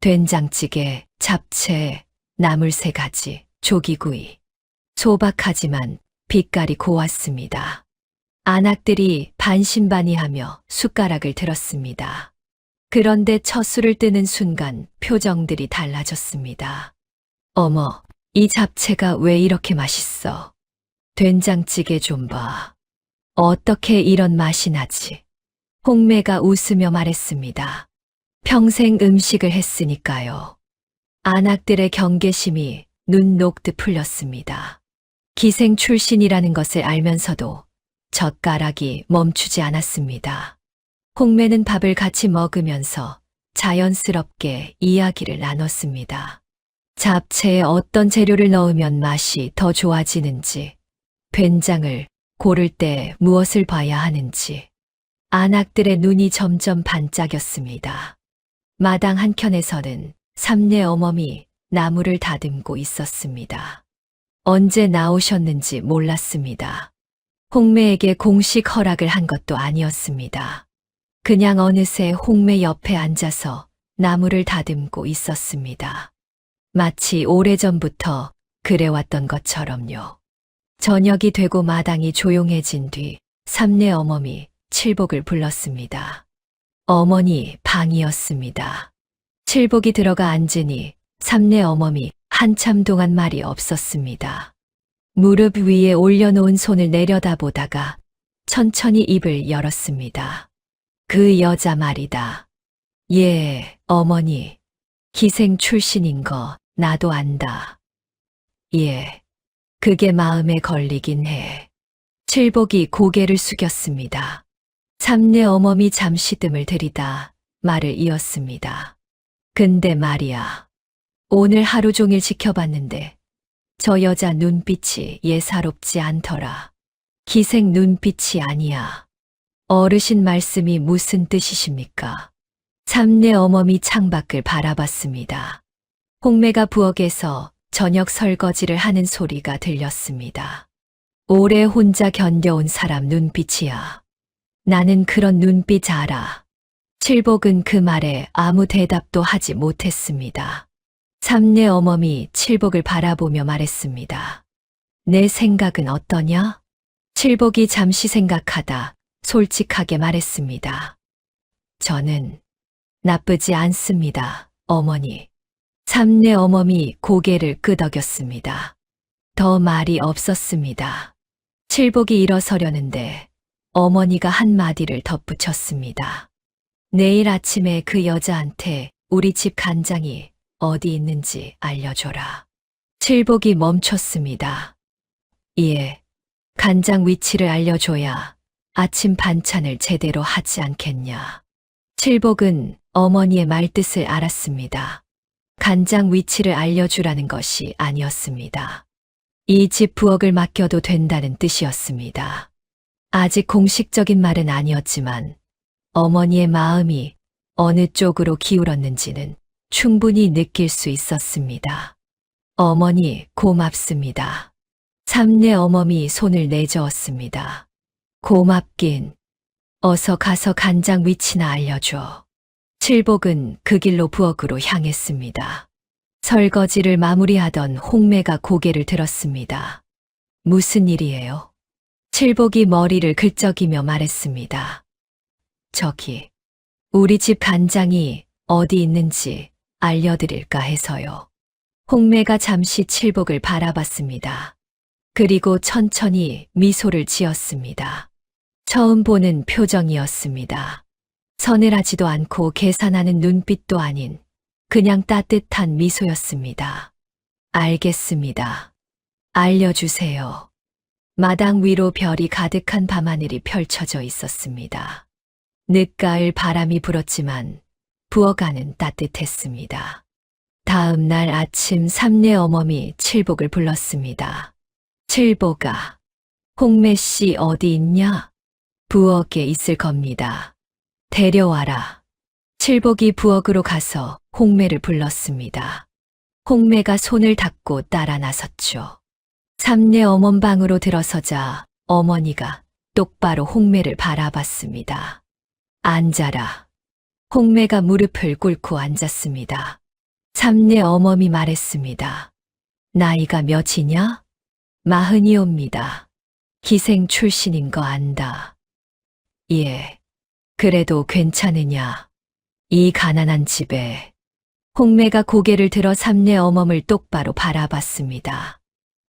된장찌개, 잡채, 나물 3가지, 조기구이. 소박하지만 빛깔이 고왔습니다. 안악들이 반신반의하며 숟가락을 들었습니다. 그런데 첫 술을 뜨는 순간 표정들이 달라졌습니다. 어머, 이 잡채가 왜 이렇게 맛있어? 된장찌개 좀 봐. 어떻게 이런 맛이 나지? 홍매가 웃으며 말했습니다. 평생 음식을 했으니까요. 안악들의 경계심이 눈 녹듯 풀렸습니다. 기생 출신이라는 것을 알면서도 젓가락이 멈추지 않았습니다. 홍매는 밥을 같이 먹으면서 자연스럽게 이야기를 나눴습니다. 잡채에 어떤 재료를 넣으면 맛이 더 좋아지는지, 된장을 고를 때 무엇을 봐야 하는지. 안악들의 눈이 점점 반짝였습니다. 마당 한켠에서는 삼내 어멈이 나무를 다듬고 있었습니다. 언제 나오셨는지 몰랐습니다. 홍매에게 공식 허락을 한 것도 아니었습니다. 그냥 어느새 홍매 옆에 앉아서 나무를 다듬고 있었습니다. 마치 오래전부터 그래왔던 것처럼요. 저녁이 되고 마당이 조용해진 뒤 삼내 어멈이 칠복을 불렀습니다. 어머니 방이었습니다. 칠복이 들어가 앉으니 삼내 어멈이 한참 동안 말이 없었습니다. 무릎 위에 올려놓은 손을 내려다보다가 천천히 입을 열었습니다. 그 여자 말이다. 예, 어머니. 기생 출신인 거 나도 안다. 예, 그게 마음에 걸리긴 해. 칠복이 고개를 숙였습니다. 삼내 어멈이 잠시 뜸을 들이다 말을 이었습니다. 근데 말이야. 오늘 하루 종일 지켜봤는데 저 여자 눈빛이 예사롭지 않더라. 기생 눈빛이 아니야. 어르신 말씀이 무슨 뜻이십니까? 삼내 어멈이 창밖을 바라봤습니다. 홍매가 부엌에서 저녁 설거지를 하는 소리가 들렸습니다. 오래 혼자 견뎌온 사람 눈빛이야. 나는 그런 눈빛 알아. 칠복은 그 말에 아무 대답도 하지 못했습니다. 삼내 어멈이 칠복을 바라보며 말했습니다. 내 생각은 어떠냐? 칠복이 잠시 생각하다 솔직하게 말했습니다. 저는 나쁘지 않습니다, 어머니. 삼내 어멈이 고개를 끄덕였습니다. 더 말이 없었습니다. 칠복이 일어서려는데 어머니가 한마디를 덧붙였습니다. 내일 아침에 그 여자한테 우리 집 간장이 어디 있는지 알려줘라. 칠복이 멈췄습니다. 예, 간장 위치를 알려줘야 아침 반찬을 제대로 하지 않겠냐. 칠복은 어머니의 말뜻을 알았습니다. 간장 위치를 알려주라는 것이 아니었습니다. 이 집 부엌을 맡겨도 된다는 뜻이었습니다. 아직 공식적인 말은 아니었지만 어머니의 마음이 어느 쪽으로 기울었는지는 충분히 느낄 수 있었습니다. 어머니 고맙습니다. 삼내 어머니 손을 내저었습니다. 고맙긴. 어서 가서 간장 위치나 알려줘. 칠복은 그 길로 부엌으로 향했습니다. 설거지를 마무리하던 홍매가 고개를 들었습니다. 무슨 일이에요? 칠복이 머리를 긁적이며 말했습니다. 저기, 우리 집 간장이 어디 있는지 알려드릴까 해서요. 홍매가 잠시 칠복을 바라봤습니다. 그리고 천천히 미소를 지었습니다. 처음 보는 표정이었습니다. 서늘하지도 않고 계산하는 눈빛도 아닌 그냥 따뜻한 미소였습니다. 알겠습니다. 알려주세요. 마당 위로 별이 가득한 밤하늘이 펼쳐져 있었습니다. 늦가을 바람이 불었지만 부엌 안은 따뜻했습니다. 다음 날 아침 삼내 어머니 칠복을 불렀습니다. 칠복아, 홍매 씨 어디 있냐? 부엌에 있을 겁니다. 데려와라. 칠복이 부엌으로 가서 홍매를 불렀습니다. 홍매가 손을 닦고 따라 나섰죠. 삼내 어머니 방으로 들어서자 어머니가 똑바로 홍매를 바라봤습니다. 앉아라. 홍매가 무릎을 꿇고 앉았습니다. 삼내 어머니 말했습니다. 나이가 몇이냐? 40이옵니다. 기생 출신인 거 안다. 예. 그래도 괜찮으냐? 이 가난한 집에. 홍매가 고개를 들어 삼내 어멈을 똑바로 바라봤습니다.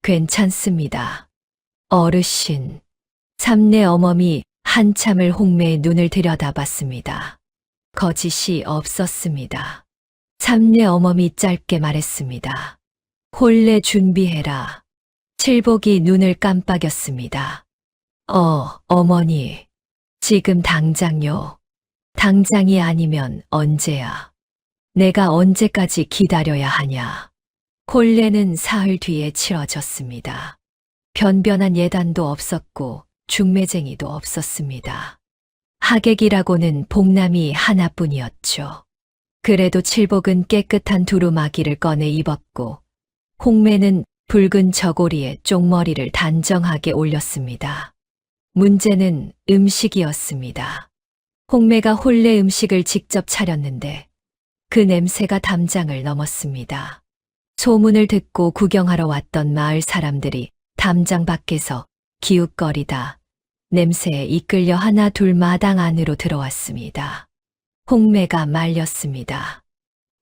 괜찮습니다. 어르신. 삼내 어멈이 한참을 홍매의 눈을 들여다봤습니다. 거짓이 없었습니다. 삼내 어멈이 짧게 말했습니다. 혼례 준비해라. 칠복이 눈을 깜빡였습니다. 어머니. 지금 당장요. 당장이 아니면 언제야? 내가 언제까지 기다려야 하냐? 혼례는 사흘 뒤에 치러졌습니다. 변변한 예단도 없었고 중매쟁이도 없었습니다. 하객이라고는 복남이 하나뿐이었죠. 그래도 칠복은 깨끗한 두루마기를 꺼내 입었고 홍매는 붉은 저고리에 쪽머리를 단정하게 올렸습니다. 문제는 음식이었습니다. 홍매가 혼례 음식을 직접 차렸는데 그 냄새가 담장을 넘었습니다. 소문을 듣고 구경하러 왔던 마을 사람들이 담장 밖에서 기웃거리다 냄새에 이끌려 하나 둘 마당 안으로 들어왔습니다. 홍매가 말렸습니다.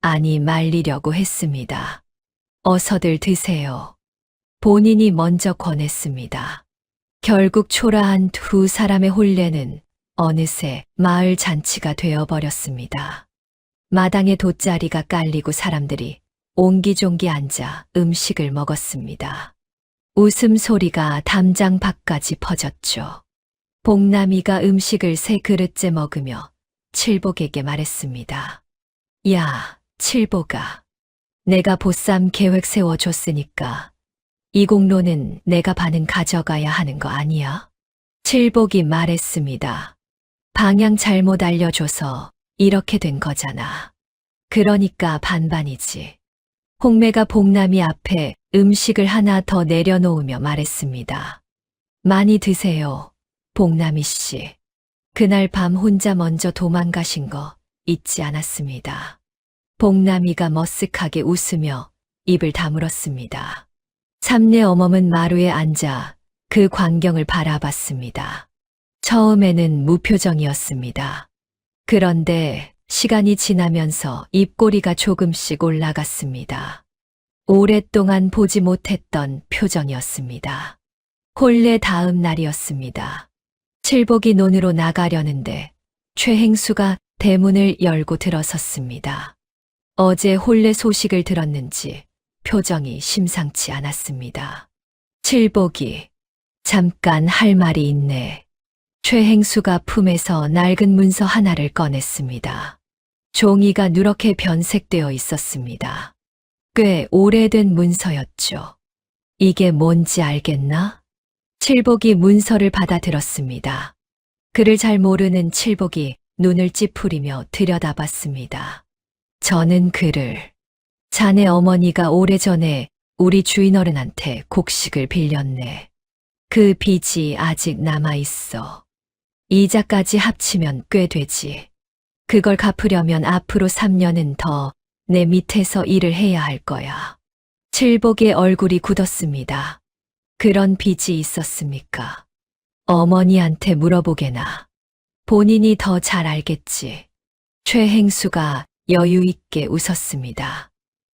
아니 말리려고 했습니다. 어서들 드세요. 본인이 먼저 권했습니다. 결국 초라한 두 사람의 혼례는 어느새 마을 잔치가 되어버렸습니다. 마당에 돗자리가 깔리고 사람들이 옹기종기 앉아 음식을 먹었습니다. 웃음소리가 담장 밖까지 퍼졌죠. 복남이가 음식을 3그릇째 먹으며 칠복에게 말했습니다. 야, 칠복아. 내가 보쌈 계획 세워줬으니까 이 공로는 내가 반은 가져가야 하는 거 아니야? 칠복이 말했습니다. 방향 잘못 알려줘서 이렇게 된 거잖아. 그러니까 반반이지. 홍매가 복남이 앞에 음식을 하나 더 내려놓으며 말했습니다. 많이 드세요, 복남이 씨. 그날 밤 혼자 먼저 도망가신 거 잊지 않았습니다. 복남이가 머쓱하게 웃으며 입을 다물었습니다. 삼내 어멈은 마루에 앉아 그 광경을 바라봤습니다. 처음에는 무표정이었습니다. 그런데 시간이 지나면서 입꼬리가 조금씩 올라갔습니다. 오랫동안 보지 못했던 표정이었습니다. 혼례 다음 날이었습니다. 칠복이 논으로 나가려는데 최행수가 대문을 열고 들어섰습니다. 어제 혼례 소식을 들었는지 표정이 심상치 않았습니다. 칠복이 잠깐 할 말이 있네. 최행수가 품에서 낡은 문서 하나를 꺼냈습니다. 종이가 누렇게 변색되어 있었습니다. 꽤 오래된 문서였죠. 이게 뭔지 알겠나? 칠복이 문서를 받아들었습니다. 그를 잘 모르는 칠복이 눈을 찌푸리며 들여다봤습니다. 저는 그를 자네 어머니가 오래전에 우리 주인어른한테 곡식을 빌렸네. 그 빚이 아직 남아있어. 이자까지 합치면 꽤 되지. 그걸 갚으려면 앞으로 3년은 더 내 밑에서 일을 해야 할 거야. 칠복의 얼굴이 굳었습니다. 그런 빚이 있었습니까? 어머니한테 물어보게나. 본인이 더 잘 알겠지. 최행수가 여유 있게 웃었습니다.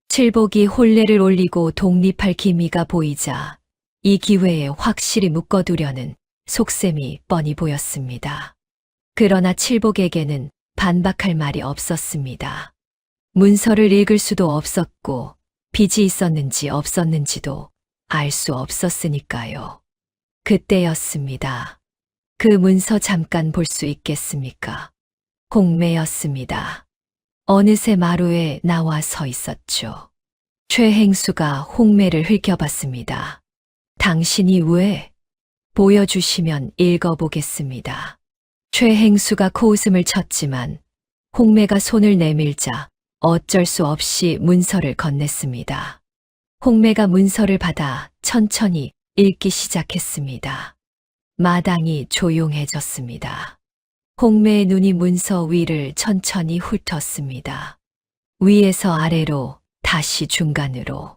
칠복이 혼례를 올리고 독립할 기미가 보이자 이 기회에 확실히 묶어두려는 속셈이 뻔히 보였습니다. 그러나 칠복에게는 반박할 말이 없었습니다. 문서를 읽을 수도 없었고 빚이 있었는지 없었는지도 알 수 없었으니까요. 그때였습니다. 그 문서 잠깐 볼 수 있겠습니까? 홍매였습니다. 어느새 마루에 나와 서 있었죠. 최행수가 홍매를 흘겨봤습니다. 당신이 왜? 보여주시면 읽어보겠습니다. 최행수가 코웃음을 쳤지만 홍매가 손을 내밀자 어쩔 수 없이 문서를 건넸습니다. 홍매가 문서를 받아 천천히 읽기 시작했습니다. 마당이 조용해졌습니다. 홍매의 눈이 문서 위를 천천히 훑었습니다. 위에서 아래로 다시 중간으로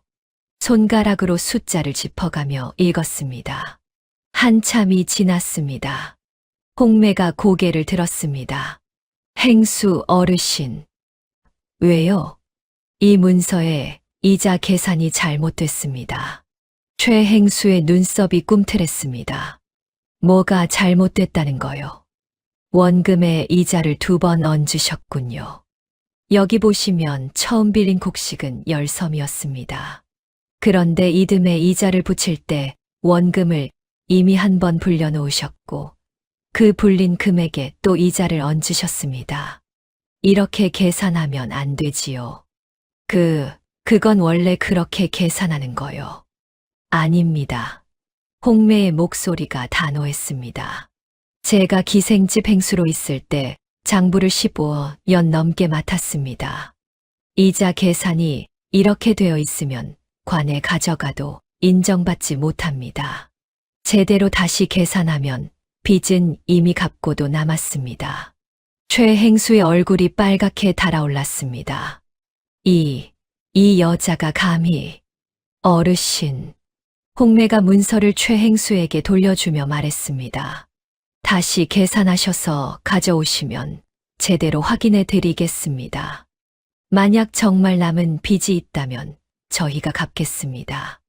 손가락으로 숫자를 짚어가며 읽었습니다. 한참이 지났습니다. 홍매가 고개를 들었습니다. 행수 어르신. 왜요? 이 문서에 이자 계산이 잘못됐습니다. 최행수의 눈썹이 꿈틀했습니다. 뭐가 잘못됐다는 거요? 원금에 이자를 2번 얹으셨군요. 여기 보시면 처음 빌린 곡식은 10섬이었습니다. 그런데 이듬해 이자를 붙일 때 원금을 이미 1번 불려놓으셨고 그 불린 금액에 또 이자를 얹으셨습니다. 이렇게 계산하면 안 되지요. 그건 원래 그렇게 계산하는 거요. 아닙니다. 홍매의 목소리가 단호했습니다. 제가 기생집 행수로 있을 때 장부를 15년 넘게 맡았습니다. 이자 계산이 이렇게 되어 있으면 관에 가져가도 인정받지 못합니다. 제대로 다시 계산하면 빚은 이미 갚고도 남았습니다. 최행수의 얼굴이 빨갛게 달아올랐습니다. 이 여자가 감히 어르신. 홍매가 문서를 최행수에게 돌려주며 말했습니다. 다시 계산하셔서 가져오시면 제대로 확인해 드리겠습니다. 만약 정말 남은 빚이 있다면 저희가 갚겠습니다.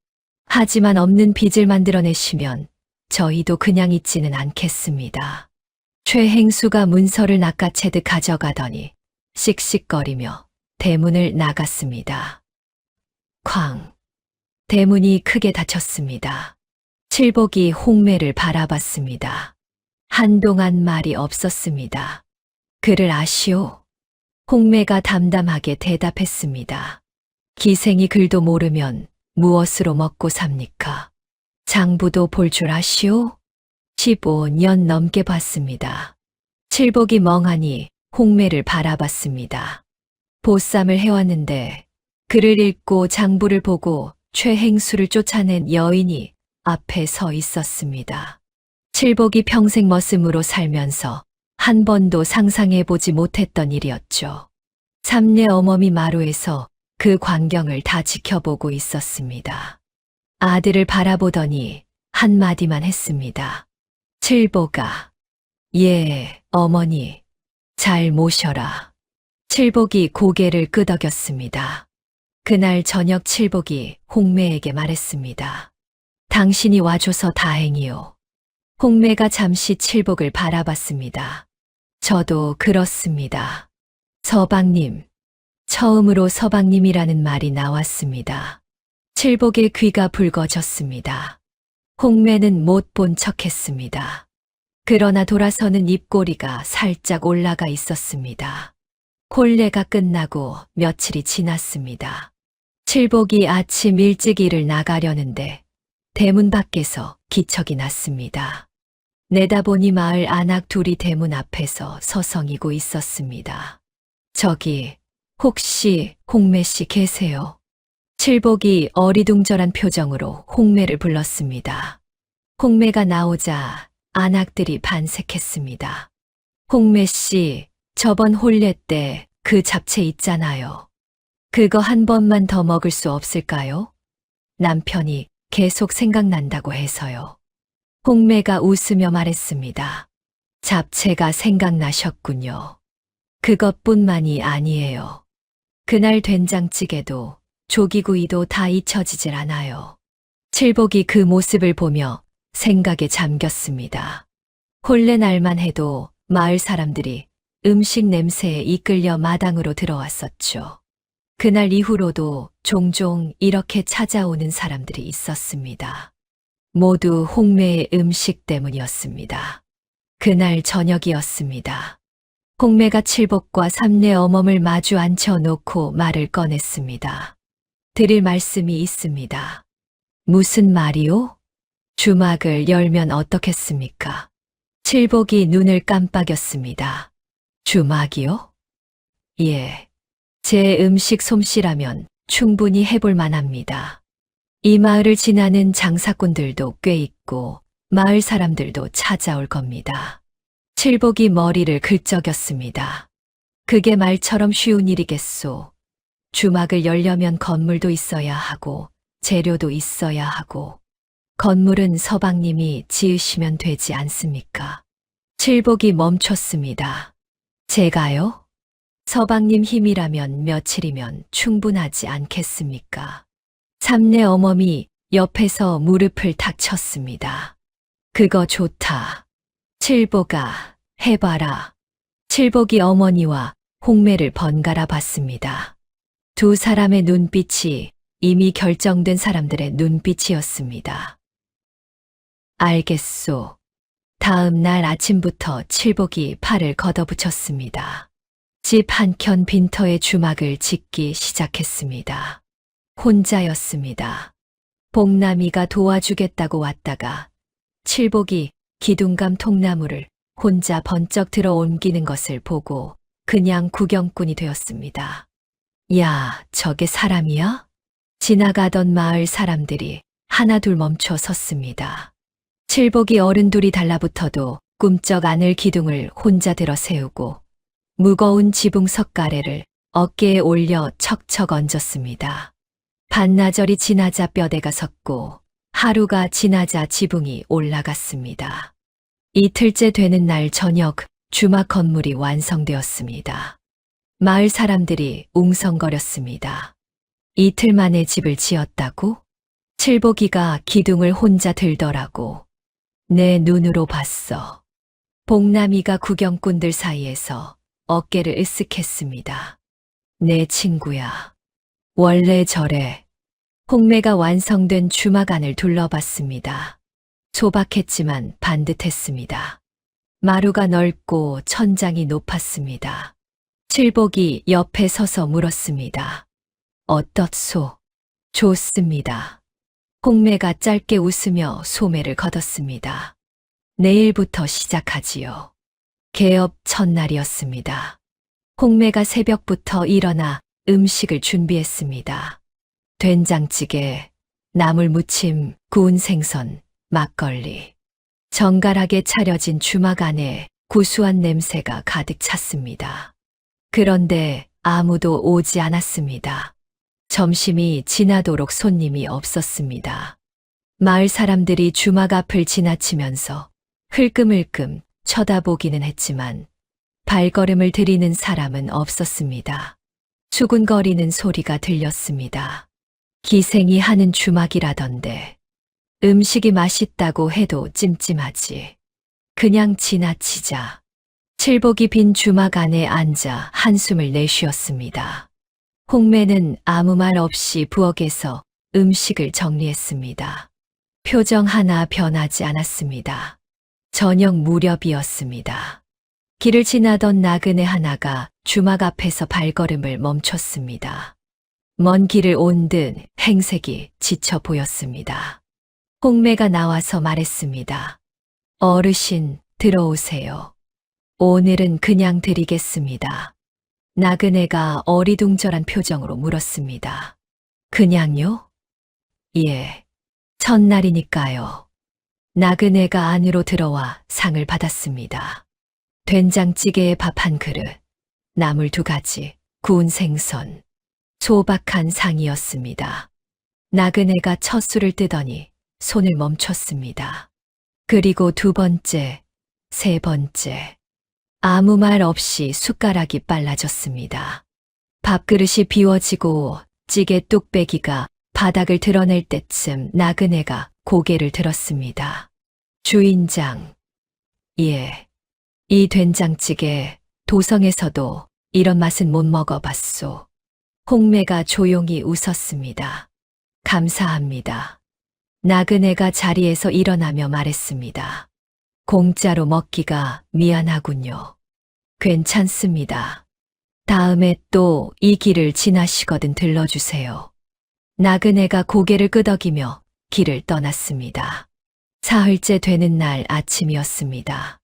하지만 없는 빚을 만들어내시면 저희도 그냥 있지는 않겠습니다. 최행수가 문서를 낚아채듯 가져가더니 씩씩거리며 대문을 나갔습니다. 쾅! 대문이 크게 닫혔습니다. 칠복이 홍매를 바라봤습니다. 한동안 말이 없었습니다. 그를 아시오? 홍매가 담담하게 대답했습니다. 기생이 글도 모르면 무엇으로 먹고 삽니까? 장부도 볼 줄 아시오? 15년 넘게 봤습니다. 칠복이 멍하니 홍매를 바라봤습니다. 보쌈을 해왔는데 글을 읽고 장부를 보고 최행수를 쫓아낸 여인이 앞에 서 있었습니다. 칠복이 평생 머슴으로 살면서 한 번도 상상해보지 못했던 일이었죠. 삼례 어머니 마루에서 그 광경을 다 지켜보고 있었습니다. 아들을 바라보더니 한마디만 했습니다. 칠복아. 예, 어머니. 잘 모셔라. 칠복이 고개를 끄덕였습니다. 그날 저녁 칠복이 홍매에게 말했습니다. 당신이 와줘서 다행이요. 홍매가 잠시 칠복을 바라봤습니다. 저도 그렇습니다. 서방님. 처음으로 서방님이라는 말이 나왔습니다. 칠복의 귀가 붉어졌습니다. 홍매는 못 본 척했습니다. 그러나 돌아서는 입꼬리가 살짝 올라가 있었습니다. 혼례가 끝나고 며칠이 지났습니다. 칠복이 아침 일찍 일을 나가려는데 대문 밖에서 기척이 났습니다. 내다보니 마을 안악 둘이 대문 앞에서 서성이고 있었습니다. 저기 혹시 홍매 씨 계세요? 칠복이 어리둥절한 표정으로 홍매를 불렀습니다. 홍매가 나오자 안악들이 반색했습니다. 홍매 씨, 저번 혼례 때 그 잡채 있잖아요. 그거 한 번만 더 먹을 수 없을까요? 남편이 계속 생각난다고 해서요. 홍매가 웃으며 말했습니다. 잡채가 생각나셨군요. 그것뿐만이 아니에요. 그날 된장찌개도 조기구이도 다 잊혀지질 않아요. 칠복이 그 모습을 보며 생각에 잠겼습니다. 혼례 날만 해도 마을 사람들이 음식 냄새에 이끌려 마당으로 들어왔었죠. 그날 이후로도 종종 이렇게 찾아오는 사람들이 있었습니다. 모두 홍매의 음식 때문이었습니다. 그날 저녁이었습니다. 홍매가 칠복과 삼내 어멈을 마주 앉혀놓고 말을 꺼냈습니다. 드릴 말씀이 있습니다. 무슨 말이요? 주막을 열면 어떻겠습니까? 칠복이 눈을 깜빡였습니다. 주막이요? 예. 제 음식 솜씨라면 충분히 해볼 만합니다. 이 마을을 지나는 장사꾼들도 꽤 있고 마을 사람들도 찾아올 겁니다. 칠복이 머리를 긁적였습니다. 그게 말처럼 쉬운 일이겠소. 주막을 열려면 건물도 있어야 하고 재료도 있어야 하고 건물은 서방님이 지으시면 되지 않습니까? 칠복이 멈췄습니다. 제가요? 서방님 힘이라면 며칠이면 충분하지 않겠습니까? 삼내 어멈이 옆에서 무릎을 탁 쳤습니다. 그거 좋다. 칠복아, 해봐라. 칠복이 어머니와 홍매를 번갈아 봤습니다. 두 사람의 눈빛이 이미 결정된 사람들의 눈빛이었습니다. 알겠소. 다음 날 아침부터 칠복이 팔을 걷어붙였습니다. 집 한켠 빈터에 주막을 짓기 시작했습니다. 혼자였습니다. 복남이가 도와주겠다고 왔다가 칠복이 기둥감 통나무를 혼자 번쩍 들어 옮기는 것을 보고 그냥 구경꾼이 되었습니다. 야, 저게 사람이야? 지나가던 마을 사람들이 하나둘 멈춰 섰습니다. 칠복이 어른둘이 달라붙어도 꿈쩍 않을 기둥을 혼자 들어 세우고 무거운 지붕 석가래를 어깨에 올려 척척 얹었습니다. 반나절이 지나자 뼈대가 섰고 하루가 지나자 지붕이 올라갔습니다. 이틀째 되는 날 저녁 주막 건물이 완성되었습니다. 마을 사람들이 웅성거렸습니다. 이틀 만에 집을 지었다고? 칠복이가 기둥을 혼자 들더라고. 내 눈으로 봤어. 복남이가 구경꾼들 사이에서 어깨를 으쓱했습니다. 내 친구야. 원래 저래. 홍매가 완성된 주막 안을 둘러봤습니다. 소박했지만 반듯했습니다. 마루가 넓고 천장이 높았습니다. 칠복이 옆에 서서 물었습니다. 어떻소? 좋습니다. 홍매가 짧게 웃으며 소매를 걷었습니다. 내일부터 시작하지요. 개업 첫날이었습니다. 홍매가 새벽부터 일어나 음식을 준비했습니다. 된장찌개, 나물무침, 구운 생선, 막걸리. 정갈하게 차려진 주막 안에 구수한 냄새가 가득 찼습니다. 그런데 아무도 오지 않았습니다. 점심이 지나도록 손님이 없었습니다. 마을 사람들이 주막 앞을 지나치면서 흘끔흘끔 쳐다보기는 했지만 발걸음을 들이는 사람은 없었습니다. 수군거리는 소리가 들렸습니다. 기생이 하는 주막이라던데 음식이 맛있다고 해도 찜찜하지. 그냥 지나치자. 칠복이 빈 주막 안에 앉아 한숨을 내쉬었습니다. 홍매는 아무 말 없이 부엌에서 음식을 정리했습니다. 표정 하나 변하지 않았습니다. 저녁 무렵이었습니다. 길을 지나던 나그네 하나가 주막 앞에서 발걸음을 멈췄습니다. 먼 길을 온 듯 행색이 지쳐 보였습니다. 홍매가 나와서 말했습니다. 어르신, 들어오세요. 오늘은 그냥 드리겠습니다. 나그네가 어리둥절한 표정으로 물었습니다. 그냥요? 예, 첫날이니까요. 나그네가 안으로 들어와 상을 받았습니다. 된장찌개에 밥 한 그릇, 나물 2가지, 구운 생선, 소박한 상이었습니다. 나그네가 첫 술을 뜨더니 손을 멈췄습니다. 그리고 2번째, 3번째. 아무 말 없이 숟가락이 빨라졌습니다. 밥그릇이 비워지고 찌개 뚝배기가 바닥을 드러낼 때쯤 나그네가 고개를 들었습니다. 주인장, 예, 이 된장찌개 도성에서도 이런 맛은 못 먹어봤소. 홍매가 조용히 웃었습니다. 감사합니다. 나그네가 자리에서 일어나며 말했습니다. 공짜로 먹기가 미안하군요. 괜찮습니다. 다음에 또 이 길을 지나시거든 들러주세요. 나그네가 고개를 끄덕이며 길을 떠났습니다. 사흘째 되는 날 아침이었습니다.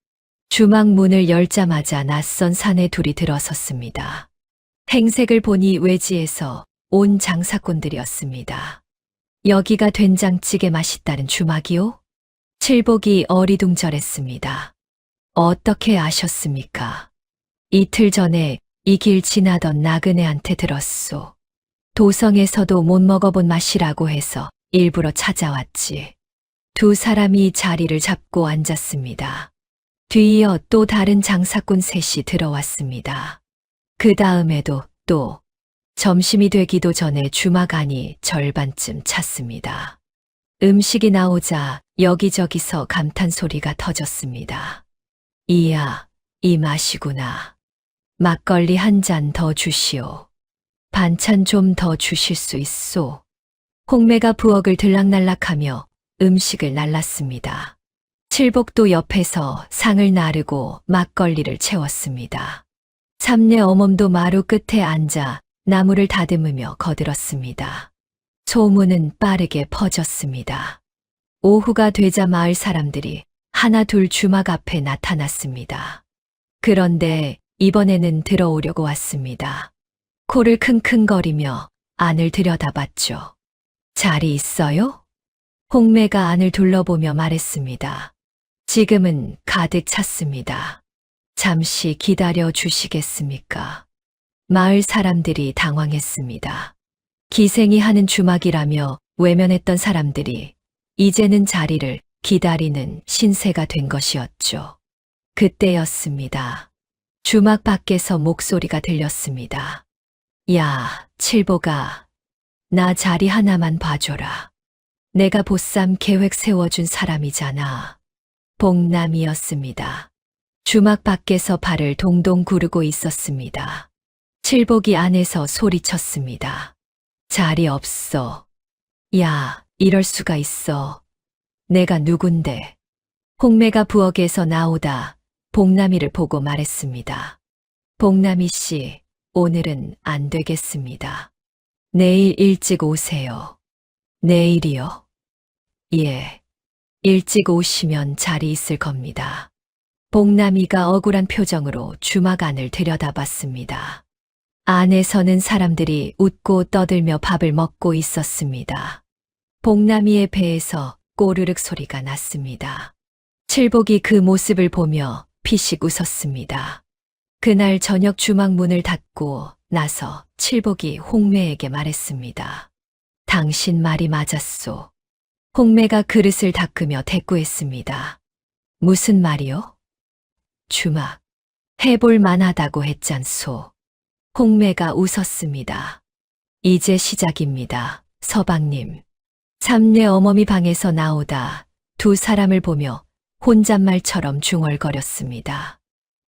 주막 문을 열자마자 낯선 사내 둘이 들어섰습니다. 행색을 보니 외지에서 온 장사꾼들이었습니다. 여기가 된장찌개 맛있다는 주막이요? 칠복이 어리둥절했습니다. 어떻게 아셨습니까? 이틀 전에 이 길 지나던 나그네한테 들었소. 도성에서도 못 먹어본 맛이라고 해서 일부러 찾아왔지. 2 사람이 자리를 잡고 앉았습니다. 뒤이어 또 다른 장사꾼 3이 들어왔습니다. 그 다음에도 또 점심이 되기도 전에 주막 안이 절반쯤 찼습니다. 음식이 나오자 여기저기서 감탄 소리가 터졌습니다. 이야, 이 맛이구나. 막걸리 1잔 더 주시오. 반찬 좀 더 주실 수 있소. 홍매가 부엌을 들락날락하며 음식을 날랐습니다. 칠복도 옆에서 상을 나르고 막걸리를 채웠습니다. 삼내 어멈도 마루 끝에 앉아 나무를 다듬으며 거들었습니다. 소문은 빠르게 퍼졌습니다. 오후가 되자 마을 사람들이 하나 둘 주막 앞에 나타났습니다. 그런데 이번에는 들어오려고 왔습니다. 코를 킁킁거리며 안을 들여다봤죠. 자리 있어요? 홍매가 안을 둘러보며 말했습니다. 지금은 가득 찼습니다. 잠시 기다려 주시겠습니까? 마을 사람들이 당황했습니다. 기생이 하는 주막이라며 외면했던 사람들이 이제는 자리를 기다리는 신세가 된 것이었죠. 그때였습니다. 주막 밖에서 목소리가 들렸습니다. 야, 칠보가, 나 자리 하나만 봐줘라. 내가 보쌈 계획 세워준 사람이잖아. 복남이었습니다. 주막 밖에서 발을 동동 구르고 있었습니다. 칠복이 안에서 소리쳤습니다. 자리 없어. 야, 이럴 수가 있어. 내가 누군데. 홍매가 부엌에서 나오다 복남이를 보고 말했습니다. 복남이 씨, 오늘은 안 되겠습니다. 내일 일찍 오세요. 내일이요? 예. 일찍 오시면 자리 있을 겁니다. 복남이가 억울한 표정으로 주막 안을 들여다봤습니다. 안에서는 사람들이 웃고 떠들며 밥을 먹고 있었습니다. 복남이의 배에서 꼬르륵 소리가 났습니다. 칠복이 그 모습을 보며 피식 웃었습니다. 그날 저녁 주막 문을 닫고 나서 칠복이 홍매에게 말했습니다. 당신 말이 맞았소. 홍매가 그릇을 닦으며 대꾸했습니다. 무슨 말이요? 주막. 해볼 만하다고 했잖소. 홍매가 웃었습니다. 이제 시작입니다, 서방님. 삼내 어머니 방에서 나오다 2 사람을 보며 혼잣말처럼 중얼거렸습니다.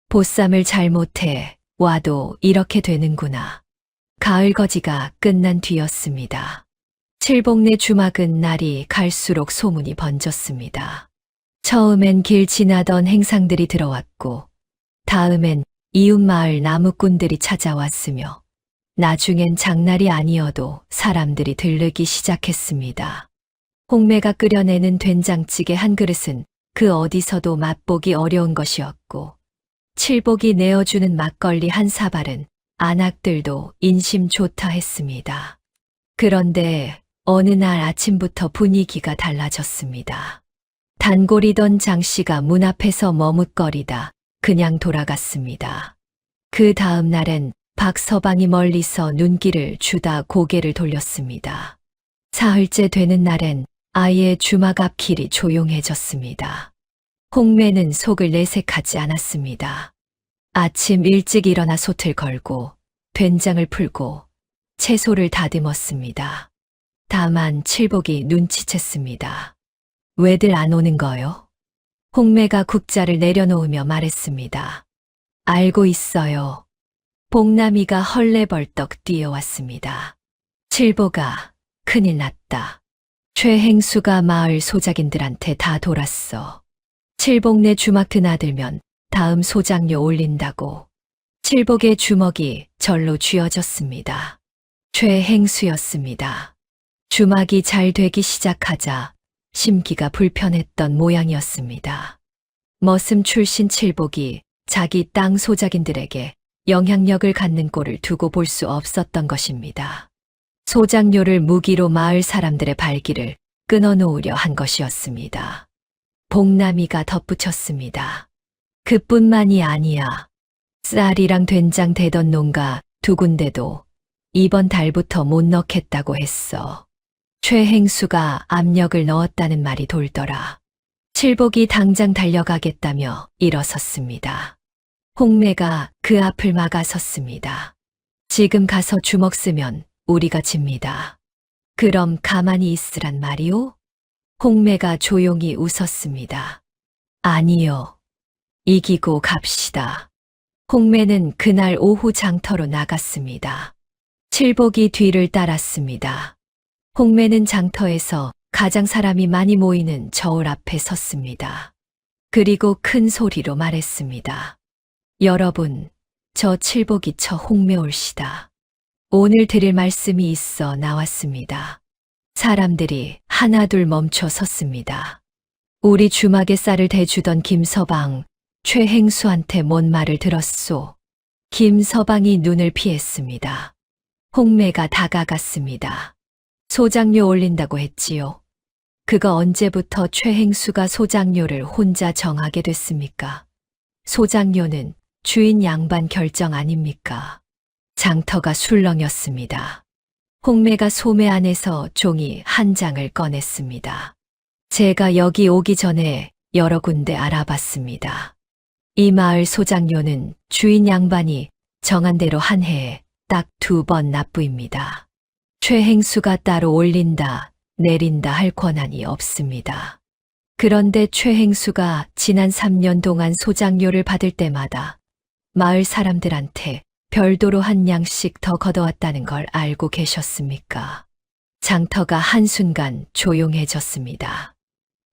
보쌈을 잘못해 와도 이렇게 되는구나. 가을거지가 끝난 뒤였습니다. 칠복내 주막은 날이 갈수록 소문이 번졌습니다. 처음엔 길 지나던 행상들이 들어왔고, 다음엔 이웃마을 나무꾼들이 찾아왔으며, 나중엔 장날이 아니어도 사람들이 들르기 시작했습니다. 홍매가 끓여내는 된장찌개 한 그릇은 그 어디서도 맛보기 어려운 것이었고, 칠복이 내어주는 막걸리 한 사발은 안악들도 인심 좋다 했습니다. 그런데 어느 날 아침부터 분위기가 달라졌습니다. 단골이던 장씨가 문 앞에서 머뭇거리다 그냥 돌아갔습니다. 그 다음 날엔 박서방이 멀리서 눈길을 주다 고개를 돌렸습니다. 사흘째 되는 날엔 아예 주막 앞 길이 조용해졌습니다. 홍매는 속을 내색하지 않았습니다. 아침 일찍 일어나 솥을 걸고 된장을 풀고 채소를 다듬었습니다. 다만 칠복이 눈치챘습니다. 왜들 안 오는 거요? 홍매가 국자를 내려놓으며 말했습니다. 알고 있어요. 복남이가 헐레벌떡 뛰어왔습니다. 칠복아, 큰일 났다. 최행수가 마을 소작인들한테 다 돌았어. 칠복네 주막 드나들면 다음 소장료 올린다고. 칠복의 주먹이 절로 쥐어졌습니다. 최행수였습니다. 주막이 잘 되기 시작하자 심기가 불편했던 모양이었습니다. 머슴 출신 칠복이 자기 땅 소작인들에게 영향력을 갖는 꼴을 두고 볼 수 없었던 것입니다. 소장료를 무기로 마을 사람들의 발길을 끊어놓으려 한 것이었습니다. 복남이가 덧붙였습니다. 그뿐만이 아니야. 쌀이랑 된장 대던 농가 두 군데도 이번 달부터 못 넣겠다고 했어. 최행수가 압력을 넣었다는 말이 돌더라. 칠복이 당장 달려가겠다며 일어섰습니다. 홍매가 그 앞을 막아섰습니다. 지금 가서 주먹 쓰면 우리가 집니다. 그럼 가만히 있으란 말이오? 홍매가 조용히 웃었습니다. 아니요. 이기고 갑시다. 홍매는 그날 오후 장터로 나갔습니다. 칠복이 뒤를 따랐습니다. 홍매는 장터에서 가장 사람이 많이 모이는 저울 앞에 섰습니다. 그리고 큰 소리로 말했습니다. 여러분, 저 칠복이 저 홍매올시다. 오늘 드릴 말씀이 있어 나왔습니다. 사람들이 하나둘 멈춰 섰습니다. 우리 주막에 쌀을 대주던 김서방, 최행수한테 뭔 말을 들었소? 김서방이 눈을 피했습니다. 홍매가 다가갔습니다. 소장료 올린다고 했지요. 그거 언제부터 최행수가 소장료를 혼자 정하게 됐습니까? 소장료는 주인 양반 결정 아닙니까? 장터가 술렁였습니다. 홍매가 소매 안에서 종이 한 장을 꺼냈습니다. 제가 여기 오기 전에 여러 군데 알아봤습니다. 이 마을 소장료는 주인 양반이 정한 대로 한 해에 딱 2번 납부입니다. 최행수가 따로 올린다, 내린다 할 권한이 없습니다. 그런데 최행수가 지난 3년 동안 소장료를 받을 때마다 마을 사람들한테 별도로 한 양씩 더 걷어왔다는 걸 알고 계셨습니까? 장터가 한순간 조용해졌습니다.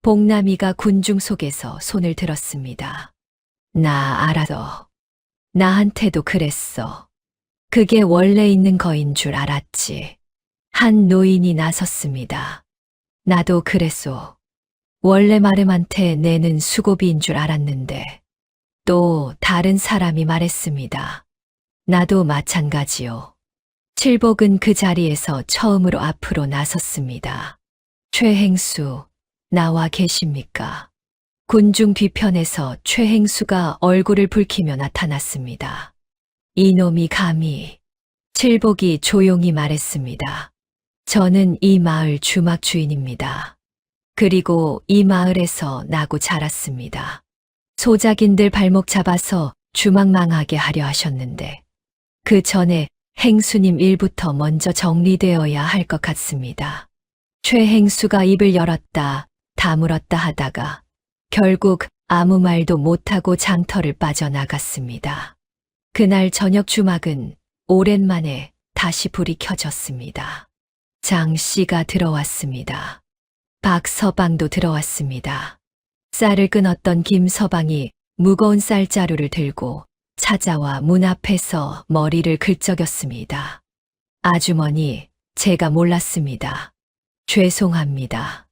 복남이가 군중 속에서 손을 들었습니다. 나 알아서. 나한테도 그랬어. 그게 원래 있는 거인 줄 알았지. 한 노인이 나섰습니다. 나도 그랬소. 원래 마름한테 내는 수고비인 줄 알았는데 또 다른 사람이 말했습니다. 나도 마찬가지요. 칠복은 그 자리에서 처음으로 앞으로 나섰습니다. 최행수, 나와 계십니까? 군중 뒤편에서 최행수가 얼굴을 붉히며 나타났습니다. 이놈이 감히. 칠복이 조용히 말했습니다. 저는 이 마을 주막 주인입니다. 그리고 이 마을에서 나고 자랐습니다. 소작인들 발목 잡아서 주막 망하게 하려 하셨는데 그 전에 행수님 일부터 먼저 정리되어야 할 것 같습니다. 최행수가 입을 열었다 다물었다 하다가 결국 아무 말도 못하고 장터를 빠져나갔습니다. 그날 저녁 주막은 오랜만에 다시 불이 켜졌습니다. 장 씨가 들어왔습니다. 박서방도 들어왔습니다. 쌀을 끊었던 김서방이 무거운 쌀자루를 들고 찾아와 문 앞에서 머리를 긁적였습니다. 아주머니, 제가 몰랐습니다. 죄송합니다.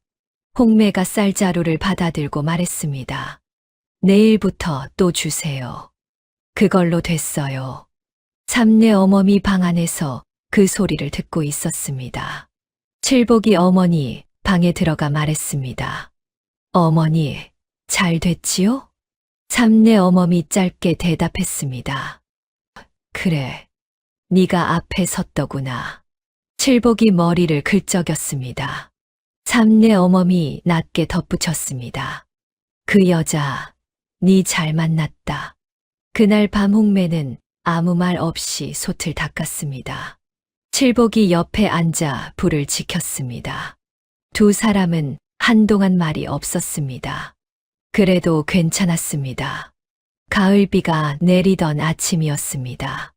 홍매가 쌀자루를 받아들고 말했습니다. 내일부터 또 주세요. 그걸로 됐어요. 삼내 어머니 방 안에서 그 소리를 듣고 있었습니다. 칠복이 어머니 방에 들어가 말했습니다. 어머니, 잘 됐지요? 삼내 어머니 짧게 대답했습니다. 그래, 네가 앞에 섰더구나. 칠복이 머리를 긁적였습니다. 삼내 어머니 낮게 덧붙였습니다. 그 여자, 네 잘 만났다. 그날 밤 홍매는 아무 말 없이 솥을 닦았습니다. 칠복이 옆에 앉아 불을 지켰습니다. 두 사람은 한동안 말이 없었습니다. 그래도 괜찮았습니다. 가을비가 내리던 아침이었습니다.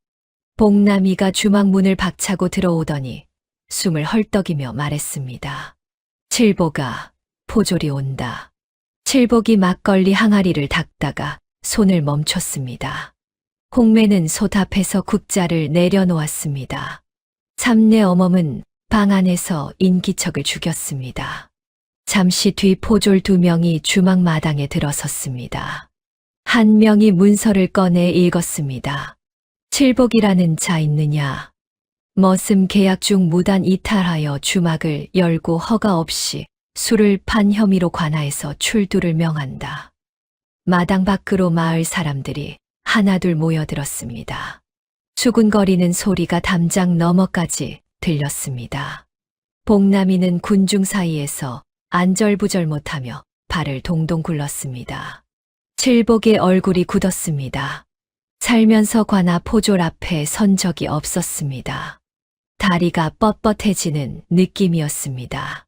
복남이가 주막 문을 박차고 들어오더니 숨을 헐떡이며 말했습니다. 칠복아, 포졸이 온다. 칠복이 막걸리 항아리를 닦다가 손을 멈췄습니다. 홍매는 솥 앞에서 국자를 내려놓았습니다. 삼내 어멈은 방 안에서 인기척을 죽였습니다. 잠시 뒤 포졸 2명이 주막 마당에 들어섰습니다. 한 명이 문서를 꺼내 읽었습니다. 칠복이라는 자 있느냐? 머슴 계약 중 무단 이탈하여 주막을 열고 허가 없이 술을 판 혐의로 관하에서 출두를 명한다. 마당 밖으로 마을 사람들이 하나둘 모여들었습니다. 수군거리는 소리가 담장 너머까지 들렸습니다. 복남이는 군중 사이에서 안절부절 못하며 발을 동동 굴렀습니다. 칠복의 얼굴이 굳었습니다. 살면서 관아 포졸 앞에 선 적이 없었습니다. 다리가 뻣뻣해지는 느낌이었습니다.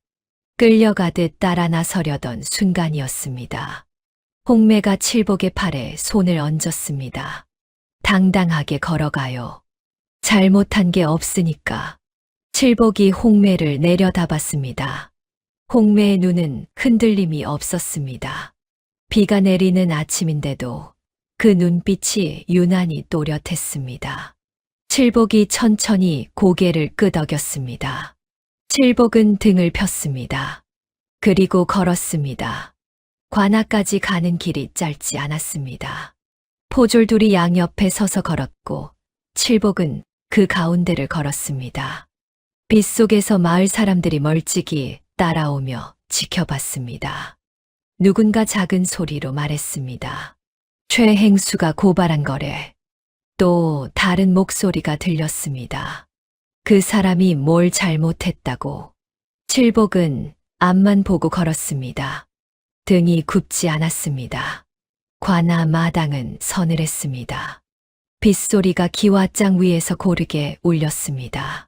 끌려가듯 따라 나서려던 순간이었습니다. 홍매가 칠복의 팔에 손을 얹었습니다. 당당하게 걸어가요. 잘못한 게 없으니까. 칠복이 홍매를 내려다봤습니다. 홍매의 눈은 흔들림이 없었습니다. 비가 내리는 아침인데도 그 눈빛이 유난히 또렷했습니다. 칠복이 천천히 고개를 끄덕였습니다. 칠복은 등을 폈습니다. 그리고 걸었습니다. 관아까지 가는 길이 짧지 않았습니다. 포졸 둘이 양옆에 서서 걸었고 칠복은 그 가운데를 걸었습니다. 빗속에서 마을 사람들이 멀찍이 따라오며 지켜봤습니다. 누군가 작은 소리로 말했습니다. 최행수가 고발한 거래. 또 다른 목소리가 들렸습니다. 그 사람이 뭘 잘못했다고. 칠복은 앞만 보고 걸었습니다. 등이 굽지 않았습니다. 관아 마당은 서늘했습니다. 빗소리가 기와장 위에서 고르게 울렸습니다.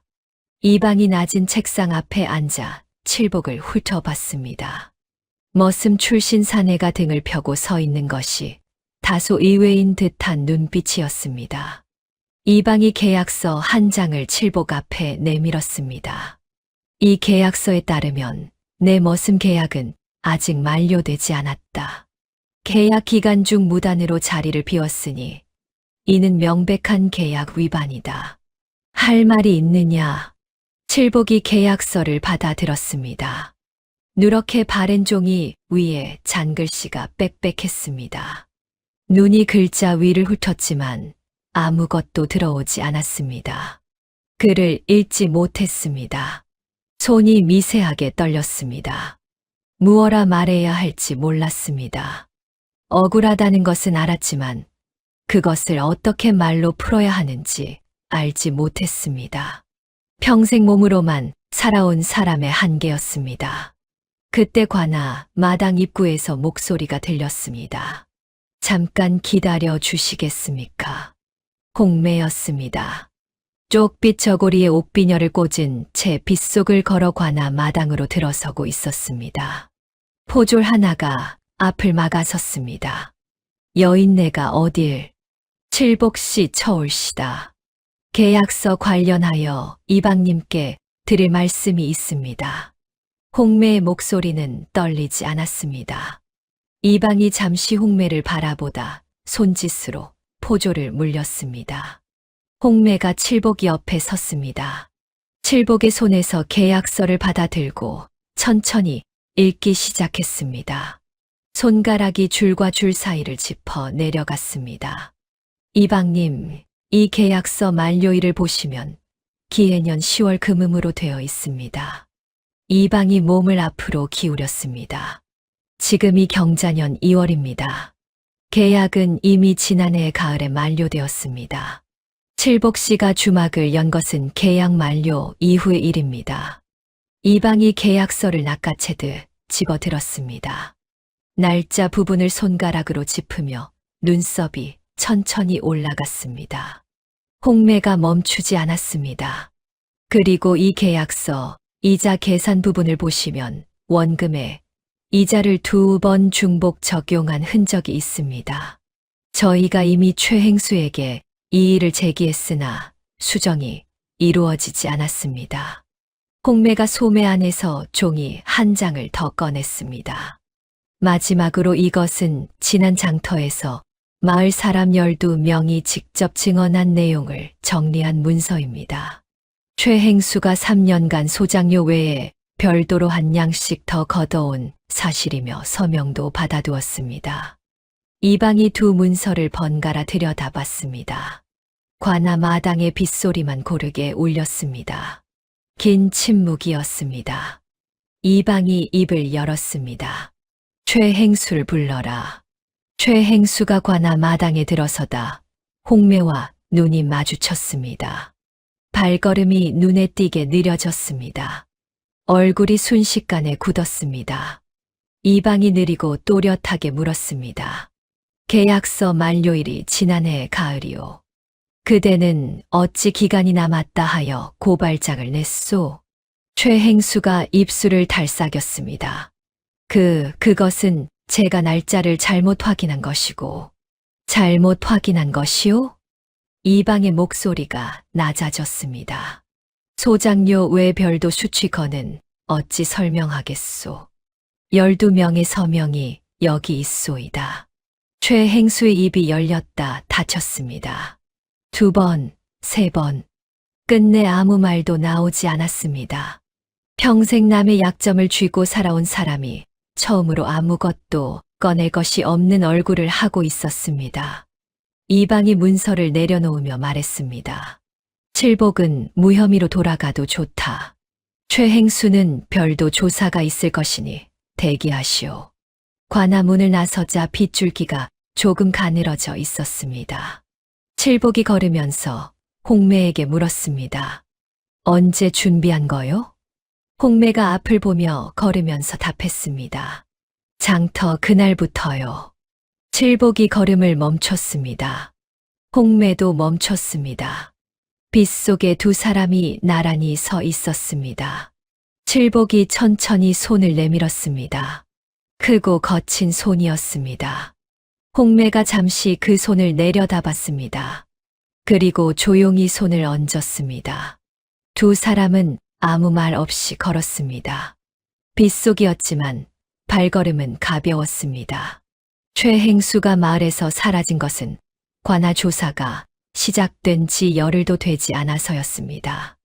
이방이 낮은 책상 앞에 앉아 칠복을 훑어봤습니다. 머슴 출신 사내가 등을 펴고 서 있는 것이 다소 의외인 듯한 눈빛이었습니다. 이방이 계약서 한 장을 칠복 앞에 내밀었습니다. 이 계약서에 따르면 내 머슴 계약은 아직 만료되지 않았다. 계약 기간 중 무단으로 자리를 비웠으니 이는 명백한 계약 위반이다. 할 말이 있느냐? 칠복이 계약서를 받아들었습니다. 누렇게 바랜 종이 위에 잔글씨가 빽빽했습니다. 눈이 글자 위를 훑었지만 아무것도 들어오지 않았습니다. 글을 읽지 못했습니다. 손이 미세하게 떨렸습니다. 무어라 말해야 할지 몰랐습니다. 억울하다는 것은 알았지만 그것을 어떻게 말로 풀어야 하는지 알지 못했습니다. 평생 몸으로만 살아온 사람의 한계였습니다. 그때 관아 마당 입구에서 목소리가 들렸습니다. 잠깐 기다려 주시겠습니까? 홍매였습니다. 쪽빛 저고리에 옥비녀를 꽂은 채 빗속을 걸어 관아 마당으로 들어서고 있었습니다. 포졸 하나가 앞을 막아섰습니다. 여인네가 어딜? 칠복씨 처올시다. 계약서 관련하여 이방님께 드릴 말씀이 있습니다. 홍매의 목소리는 떨리지 않았습니다. 이방이 잠시 홍매를 바라보다 손짓으로 포조를 물렸습니다. 홍매가 칠복 옆에 섰습니다. 칠복의 손에서 계약서를 받아들고 천천히 읽기 시작했습니다. 손가락이 줄과 줄 사이를 짚어 내려갔습니다. 이방님, 이 계약서 만료일을 보시면 기해년 10월 금음으로 되어 있습니다. 이방이 몸을 앞으로 기울였습니다. 지금이 경자년 2월입니다. 계약은 이미 지난해 가을에 만료되었습니다. 칠복 씨가 주막을 연 것은 계약 만료 이후의 일입니다. 이방이 계약서를 낚아채듯 집어들었습니다. 날짜 부분을 손가락으로 짚으며 눈썹이 천천히 올라갔습니다. 홍매가 멈추지 않았습니다. 그리고 이 계약서, 이자 계산 부분을 보시면 원금에 이자를 2번 중복 적용한 흔적이 있습니다. 저희가 이미 최행수에게 이 일을 제기했으나 수정이 이루어지지 않았습니다. 홍매가 소매 안에서 종이 한 장을 더 꺼냈습니다. 마지막으로 이것은 지난 장터에서 마을 사람 12명이 직접 증언한 내용을 정리한 문서입니다. 최행수가 3년간 소장료 외에 별도로 한 양씩 더 걷어온 사실이며 서명도 받아두었습니다. 이방이 두 문서를 번갈아 들여다봤습니다. 관아 마당의 빗소리만 고르게 울렸습니다. 긴 침묵이었습니다. 이방이 입을 열었습니다. 최행수를 불러라. 최행수가 관아 마당에 들어서다 홍매와 눈이 마주쳤습니다. 발걸음이 눈에 띄게 느려졌습니다. 얼굴이 순식간에 굳었습니다. 이방이 느리고 또렷하게 물었습니다. 계약서 만료일이 지난해 가을이오. 그대는 어찌 기간이 남았다 하여 고발장을 냈소? 최행수가 입술을 달싹였습니다. 그것은 제가 날짜를 잘못 확인한 것이고. 잘못 확인한 것이오? 이방의 목소리가 낮아졌습니다. 소장료 외 별도 수취건은 어찌 설명하겠소. 12명의 서명이 여기 있소이다. 최행수의 입이 열렸다 닫혔습니다. 2번, 3번. 끝내 아무 말도 나오지 않았습니다. 평생 남의 약점을 쥐고 살아온 사람이 처음으로 아무것도 꺼낼 것이 없는 얼굴을 하고 있었습니다. 이방이 문서를 내려놓으며 말했습니다. 칠복은 무혐의로 돌아가도 좋다. 최행수는 별도 조사가 있을 것이니 대기하시오. 관아 문을 나서자 빗줄기가 조금 가늘어져 있었습니다. 칠복이 걸으면서 홍매에게 물었습니다. 언제 준비한 거요? 홍매가 앞을 보며 걸으면서 답했습니다. 장터 그날부터요. 칠복이 걸음을 멈췄습니다. 홍매도 멈췄습니다. 빗속에 두 사람이 나란히 서 있었습니다. 칠복이 천천히 손을 내밀었습니다. 크고 거친 손이었습니다. 홍매가 잠시 그 손을 내려다봤습니다. 그리고 조용히 손을 얹었습니다. 두 사람은 아무 말 없이 걸었습니다. 빗속이었지만 발걸음은 가벼웠습니다. 최행수가 마을에서 사라진 것은 관아 조사가 시작된 지 열흘도 되지 않아서였습니다.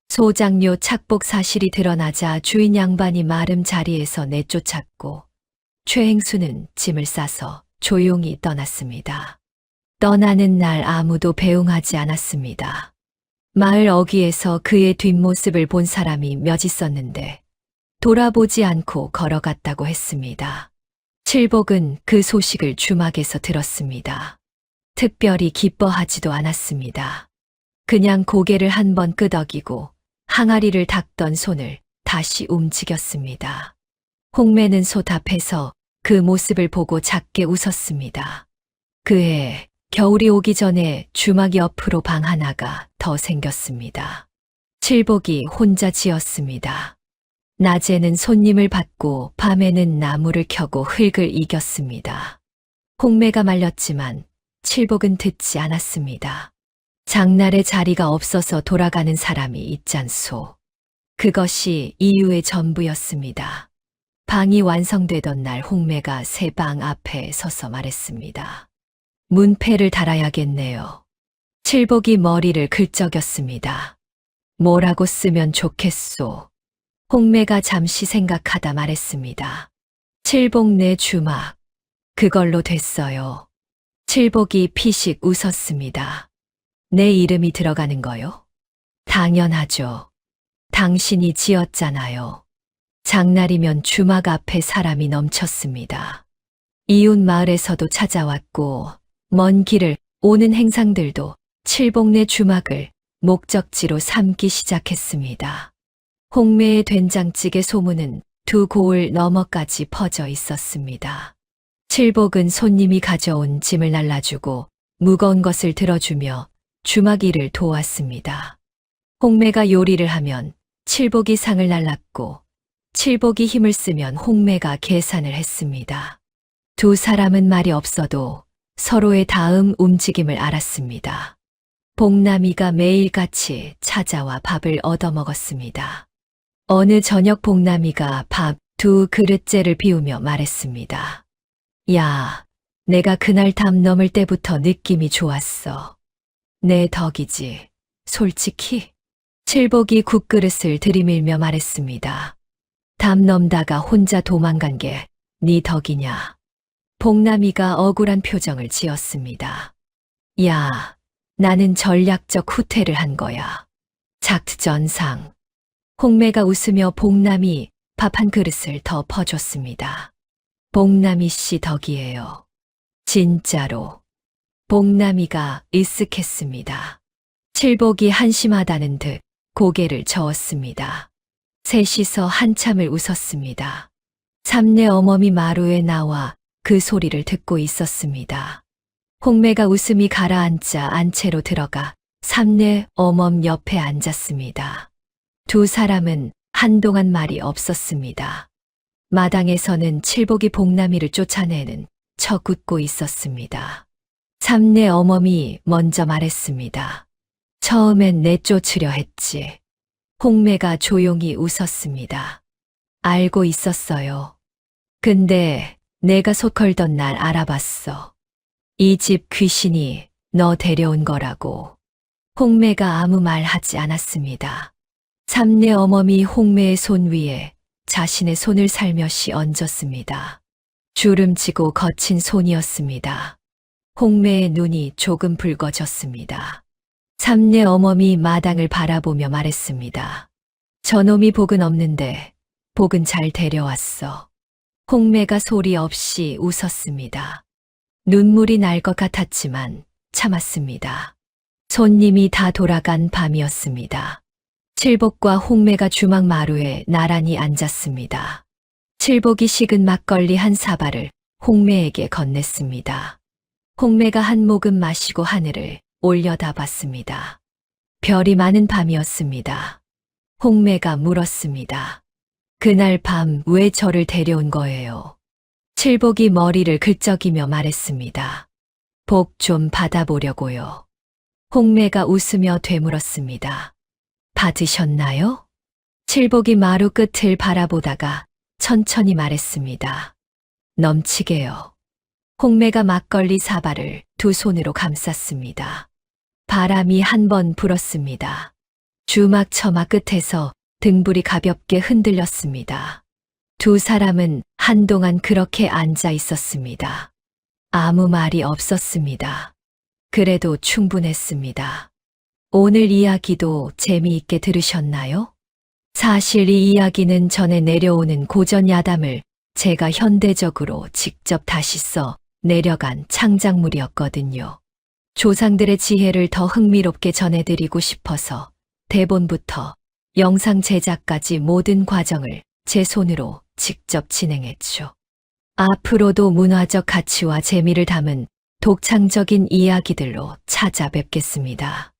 소장료 착복 사실이 드러나자 주인 양반이 마름 자리에서 내쫓았고 최행수는 짐을 싸서 조용히 떠났습니다. 떠나는 날 아무도 배웅하지 않았습니다. 마을 어귀에서 그의 뒷모습을 본 사람이 몇 있었는데 돌아보지 않고 걸어갔다고 했습니다. 칠복은 그 소식을 주막에서 들었습니다. 특별히 기뻐하지도 않았습니다. 그냥 고개를 한번 끄덕이고 항아리를 닦던 손을 다시 움직였습니다. 홍매는 소답해서 그 모습을 보고 작게 웃었습니다. 그해 겨울이 오기 전에 주막 옆으로 방 하나가 더 생겼습니다. 칠복이 혼자 지었습니다. 낮에는 손님을 받고 밤에는 나무를 켜고 흙을 이겼습니다. 홍매가 말렸지만 칠복은 듣지 않았습니다. 장날에 자리가 없어서 돌아가는 사람이 있잖소. 그것이 이유의 전부였습니다. 방이 완성되던 날 홍매가 새 방 앞에 서서 말했습니다. 문패를 달아야겠네요. 칠복이 머리를 긁적였습니다. 뭐라고 쓰면 좋겠소? 홍매가 잠시 생각하다 말했습니다. 칠복 내 주막. 그걸로 됐어요. 칠복이 피식 웃었습니다. 내 이름이 들어가는 거요? 당연하죠. 당신이 지었잖아요. 장날이면 주막 앞에 사람이 넘쳤습니다. 이웃 마을에서도 찾아왔고 먼 길을 오는 행상들도 칠복내 주막을 목적지로 삼기 시작했습니다. 홍매의 된장찌개 소문은 두 고을 너머까지 퍼져 있었습니다. 칠복은 손님이 가져온 짐을 날라주고 무거운 것을 들어주며 주막 일을 도왔습니다. 홍매가 요리를 하면 칠복이 상을 날랐고 칠복이 힘을 쓰면 홍매가 계산을 했습니다. 두 사람은 말이 없어도 서로의 다음 움직임을 알았습니다. 복남이가 매일같이 찾아와 밥을 얻어먹었습니다. 어느 저녁 복남이가 밥 2그릇째를 비우며 말했습니다. 야, 내가 그날 담 넘을 때부터 느낌이 좋았어. 내 덕이지, 솔직히. 칠복이 국그릇을 들이밀며 말했습니다. 담 넘다가 혼자 도망간 게 네 덕이냐. 복남이가 억울한 표정을 지었습니다. 야, 나는 전략적 후퇴를 한 거야. 작전상. 홍매가 웃으며 복남이 밥 한 그릇을 더 퍼줬습니다. 복남이 씨 덕이에요. 진짜로. 복남이가 으쓱했습니다. 칠복이 한심하다는 듯 고개를 저었습니다. 셋이서 한참을 웃었습니다. 삼내 어머니 마루에 나와 그 소리를 듣고 있었습니다. 홍매가 웃음이 가라앉자 안채로 들어가 삼내 어멈 옆에 앉았습니다. 두 사람은 한동안 말이 없었습니다. 마당에서는 칠복이 복남이를 쫓아내는 척 웃고 있었습니다. 삼내 어멈이 먼저 말했습니다. 처음엔 내쫓으려 했지. 홍매가 조용히 웃었습니다. 알고 있었어요. 근데 내가 속 걸던 날 알아봤어. 이 집 귀신이 너 데려온 거라고. 홍매가 아무 말 하지 않았습니다. 삼내 어멈이 홍매의 손 위에 자신의 손을 살며시 얹었습니다. 주름지고 거친 손이었습니다. 홍매의 눈이 조금 붉어졌습니다. 삼내 어멈이 마당을 바라보며 말했습니다. 저놈이 복은 없는데 복은 잘 데려왔어. 홍매가 소리 없이 웃었습니다. 눈물이 날 것 같았지만 참았습니다. 손님이 다 돌아간 밤이었습니다. 칠복과 홍매가 주막 마루에 나란히 앉았습니다. 칠복이 식은 막걸리 한 사발을 홍매에게 건넸습니다. 홍매가 한 모금 마시고 하늘을 올려다봤습니다. 별이 많은 밤이었습니다. 홍매가 물었습니다. 그날 밤 왜 저를 데려온 거예요? 칠복이 머리를 긁적이며 말했습니다. 복 좀 받아보려고요. 홍매가 웃으며 되물었습니다. 받으셨나요? 칠복이 마루 끝을 바라보다가 천천히 말했습니다. 넘치게요. 홍매가 막걸리 사발을 두 손으로 감쌌습니다. 바람이 한 번 불었습니다. 주막 처마 끝에서 등불이 가볍게 흔들렸습니다. 두 사람은 한동안 그렇게 앉아 있었습니다. 아무 말이 없었습니다. 그래도 충분했습니다. 오늘 이야기도 재미있게 들으셨나요? 사실 이 이야기는 전에 내려오는 고전 야담을 제가 현대적으로 직접 다시 써 내려간 창작물이었거든요. 조상들의 지혜를 더 흥미롭게 전해드리고 싶어서 대본부터 영상 제작까지 모든 과정을 제 손으로 직접 진행했죠. 앞으로도 문화적 가치와 재미를 담은 독창적인 이야기들로 찾아뵙겠습니다.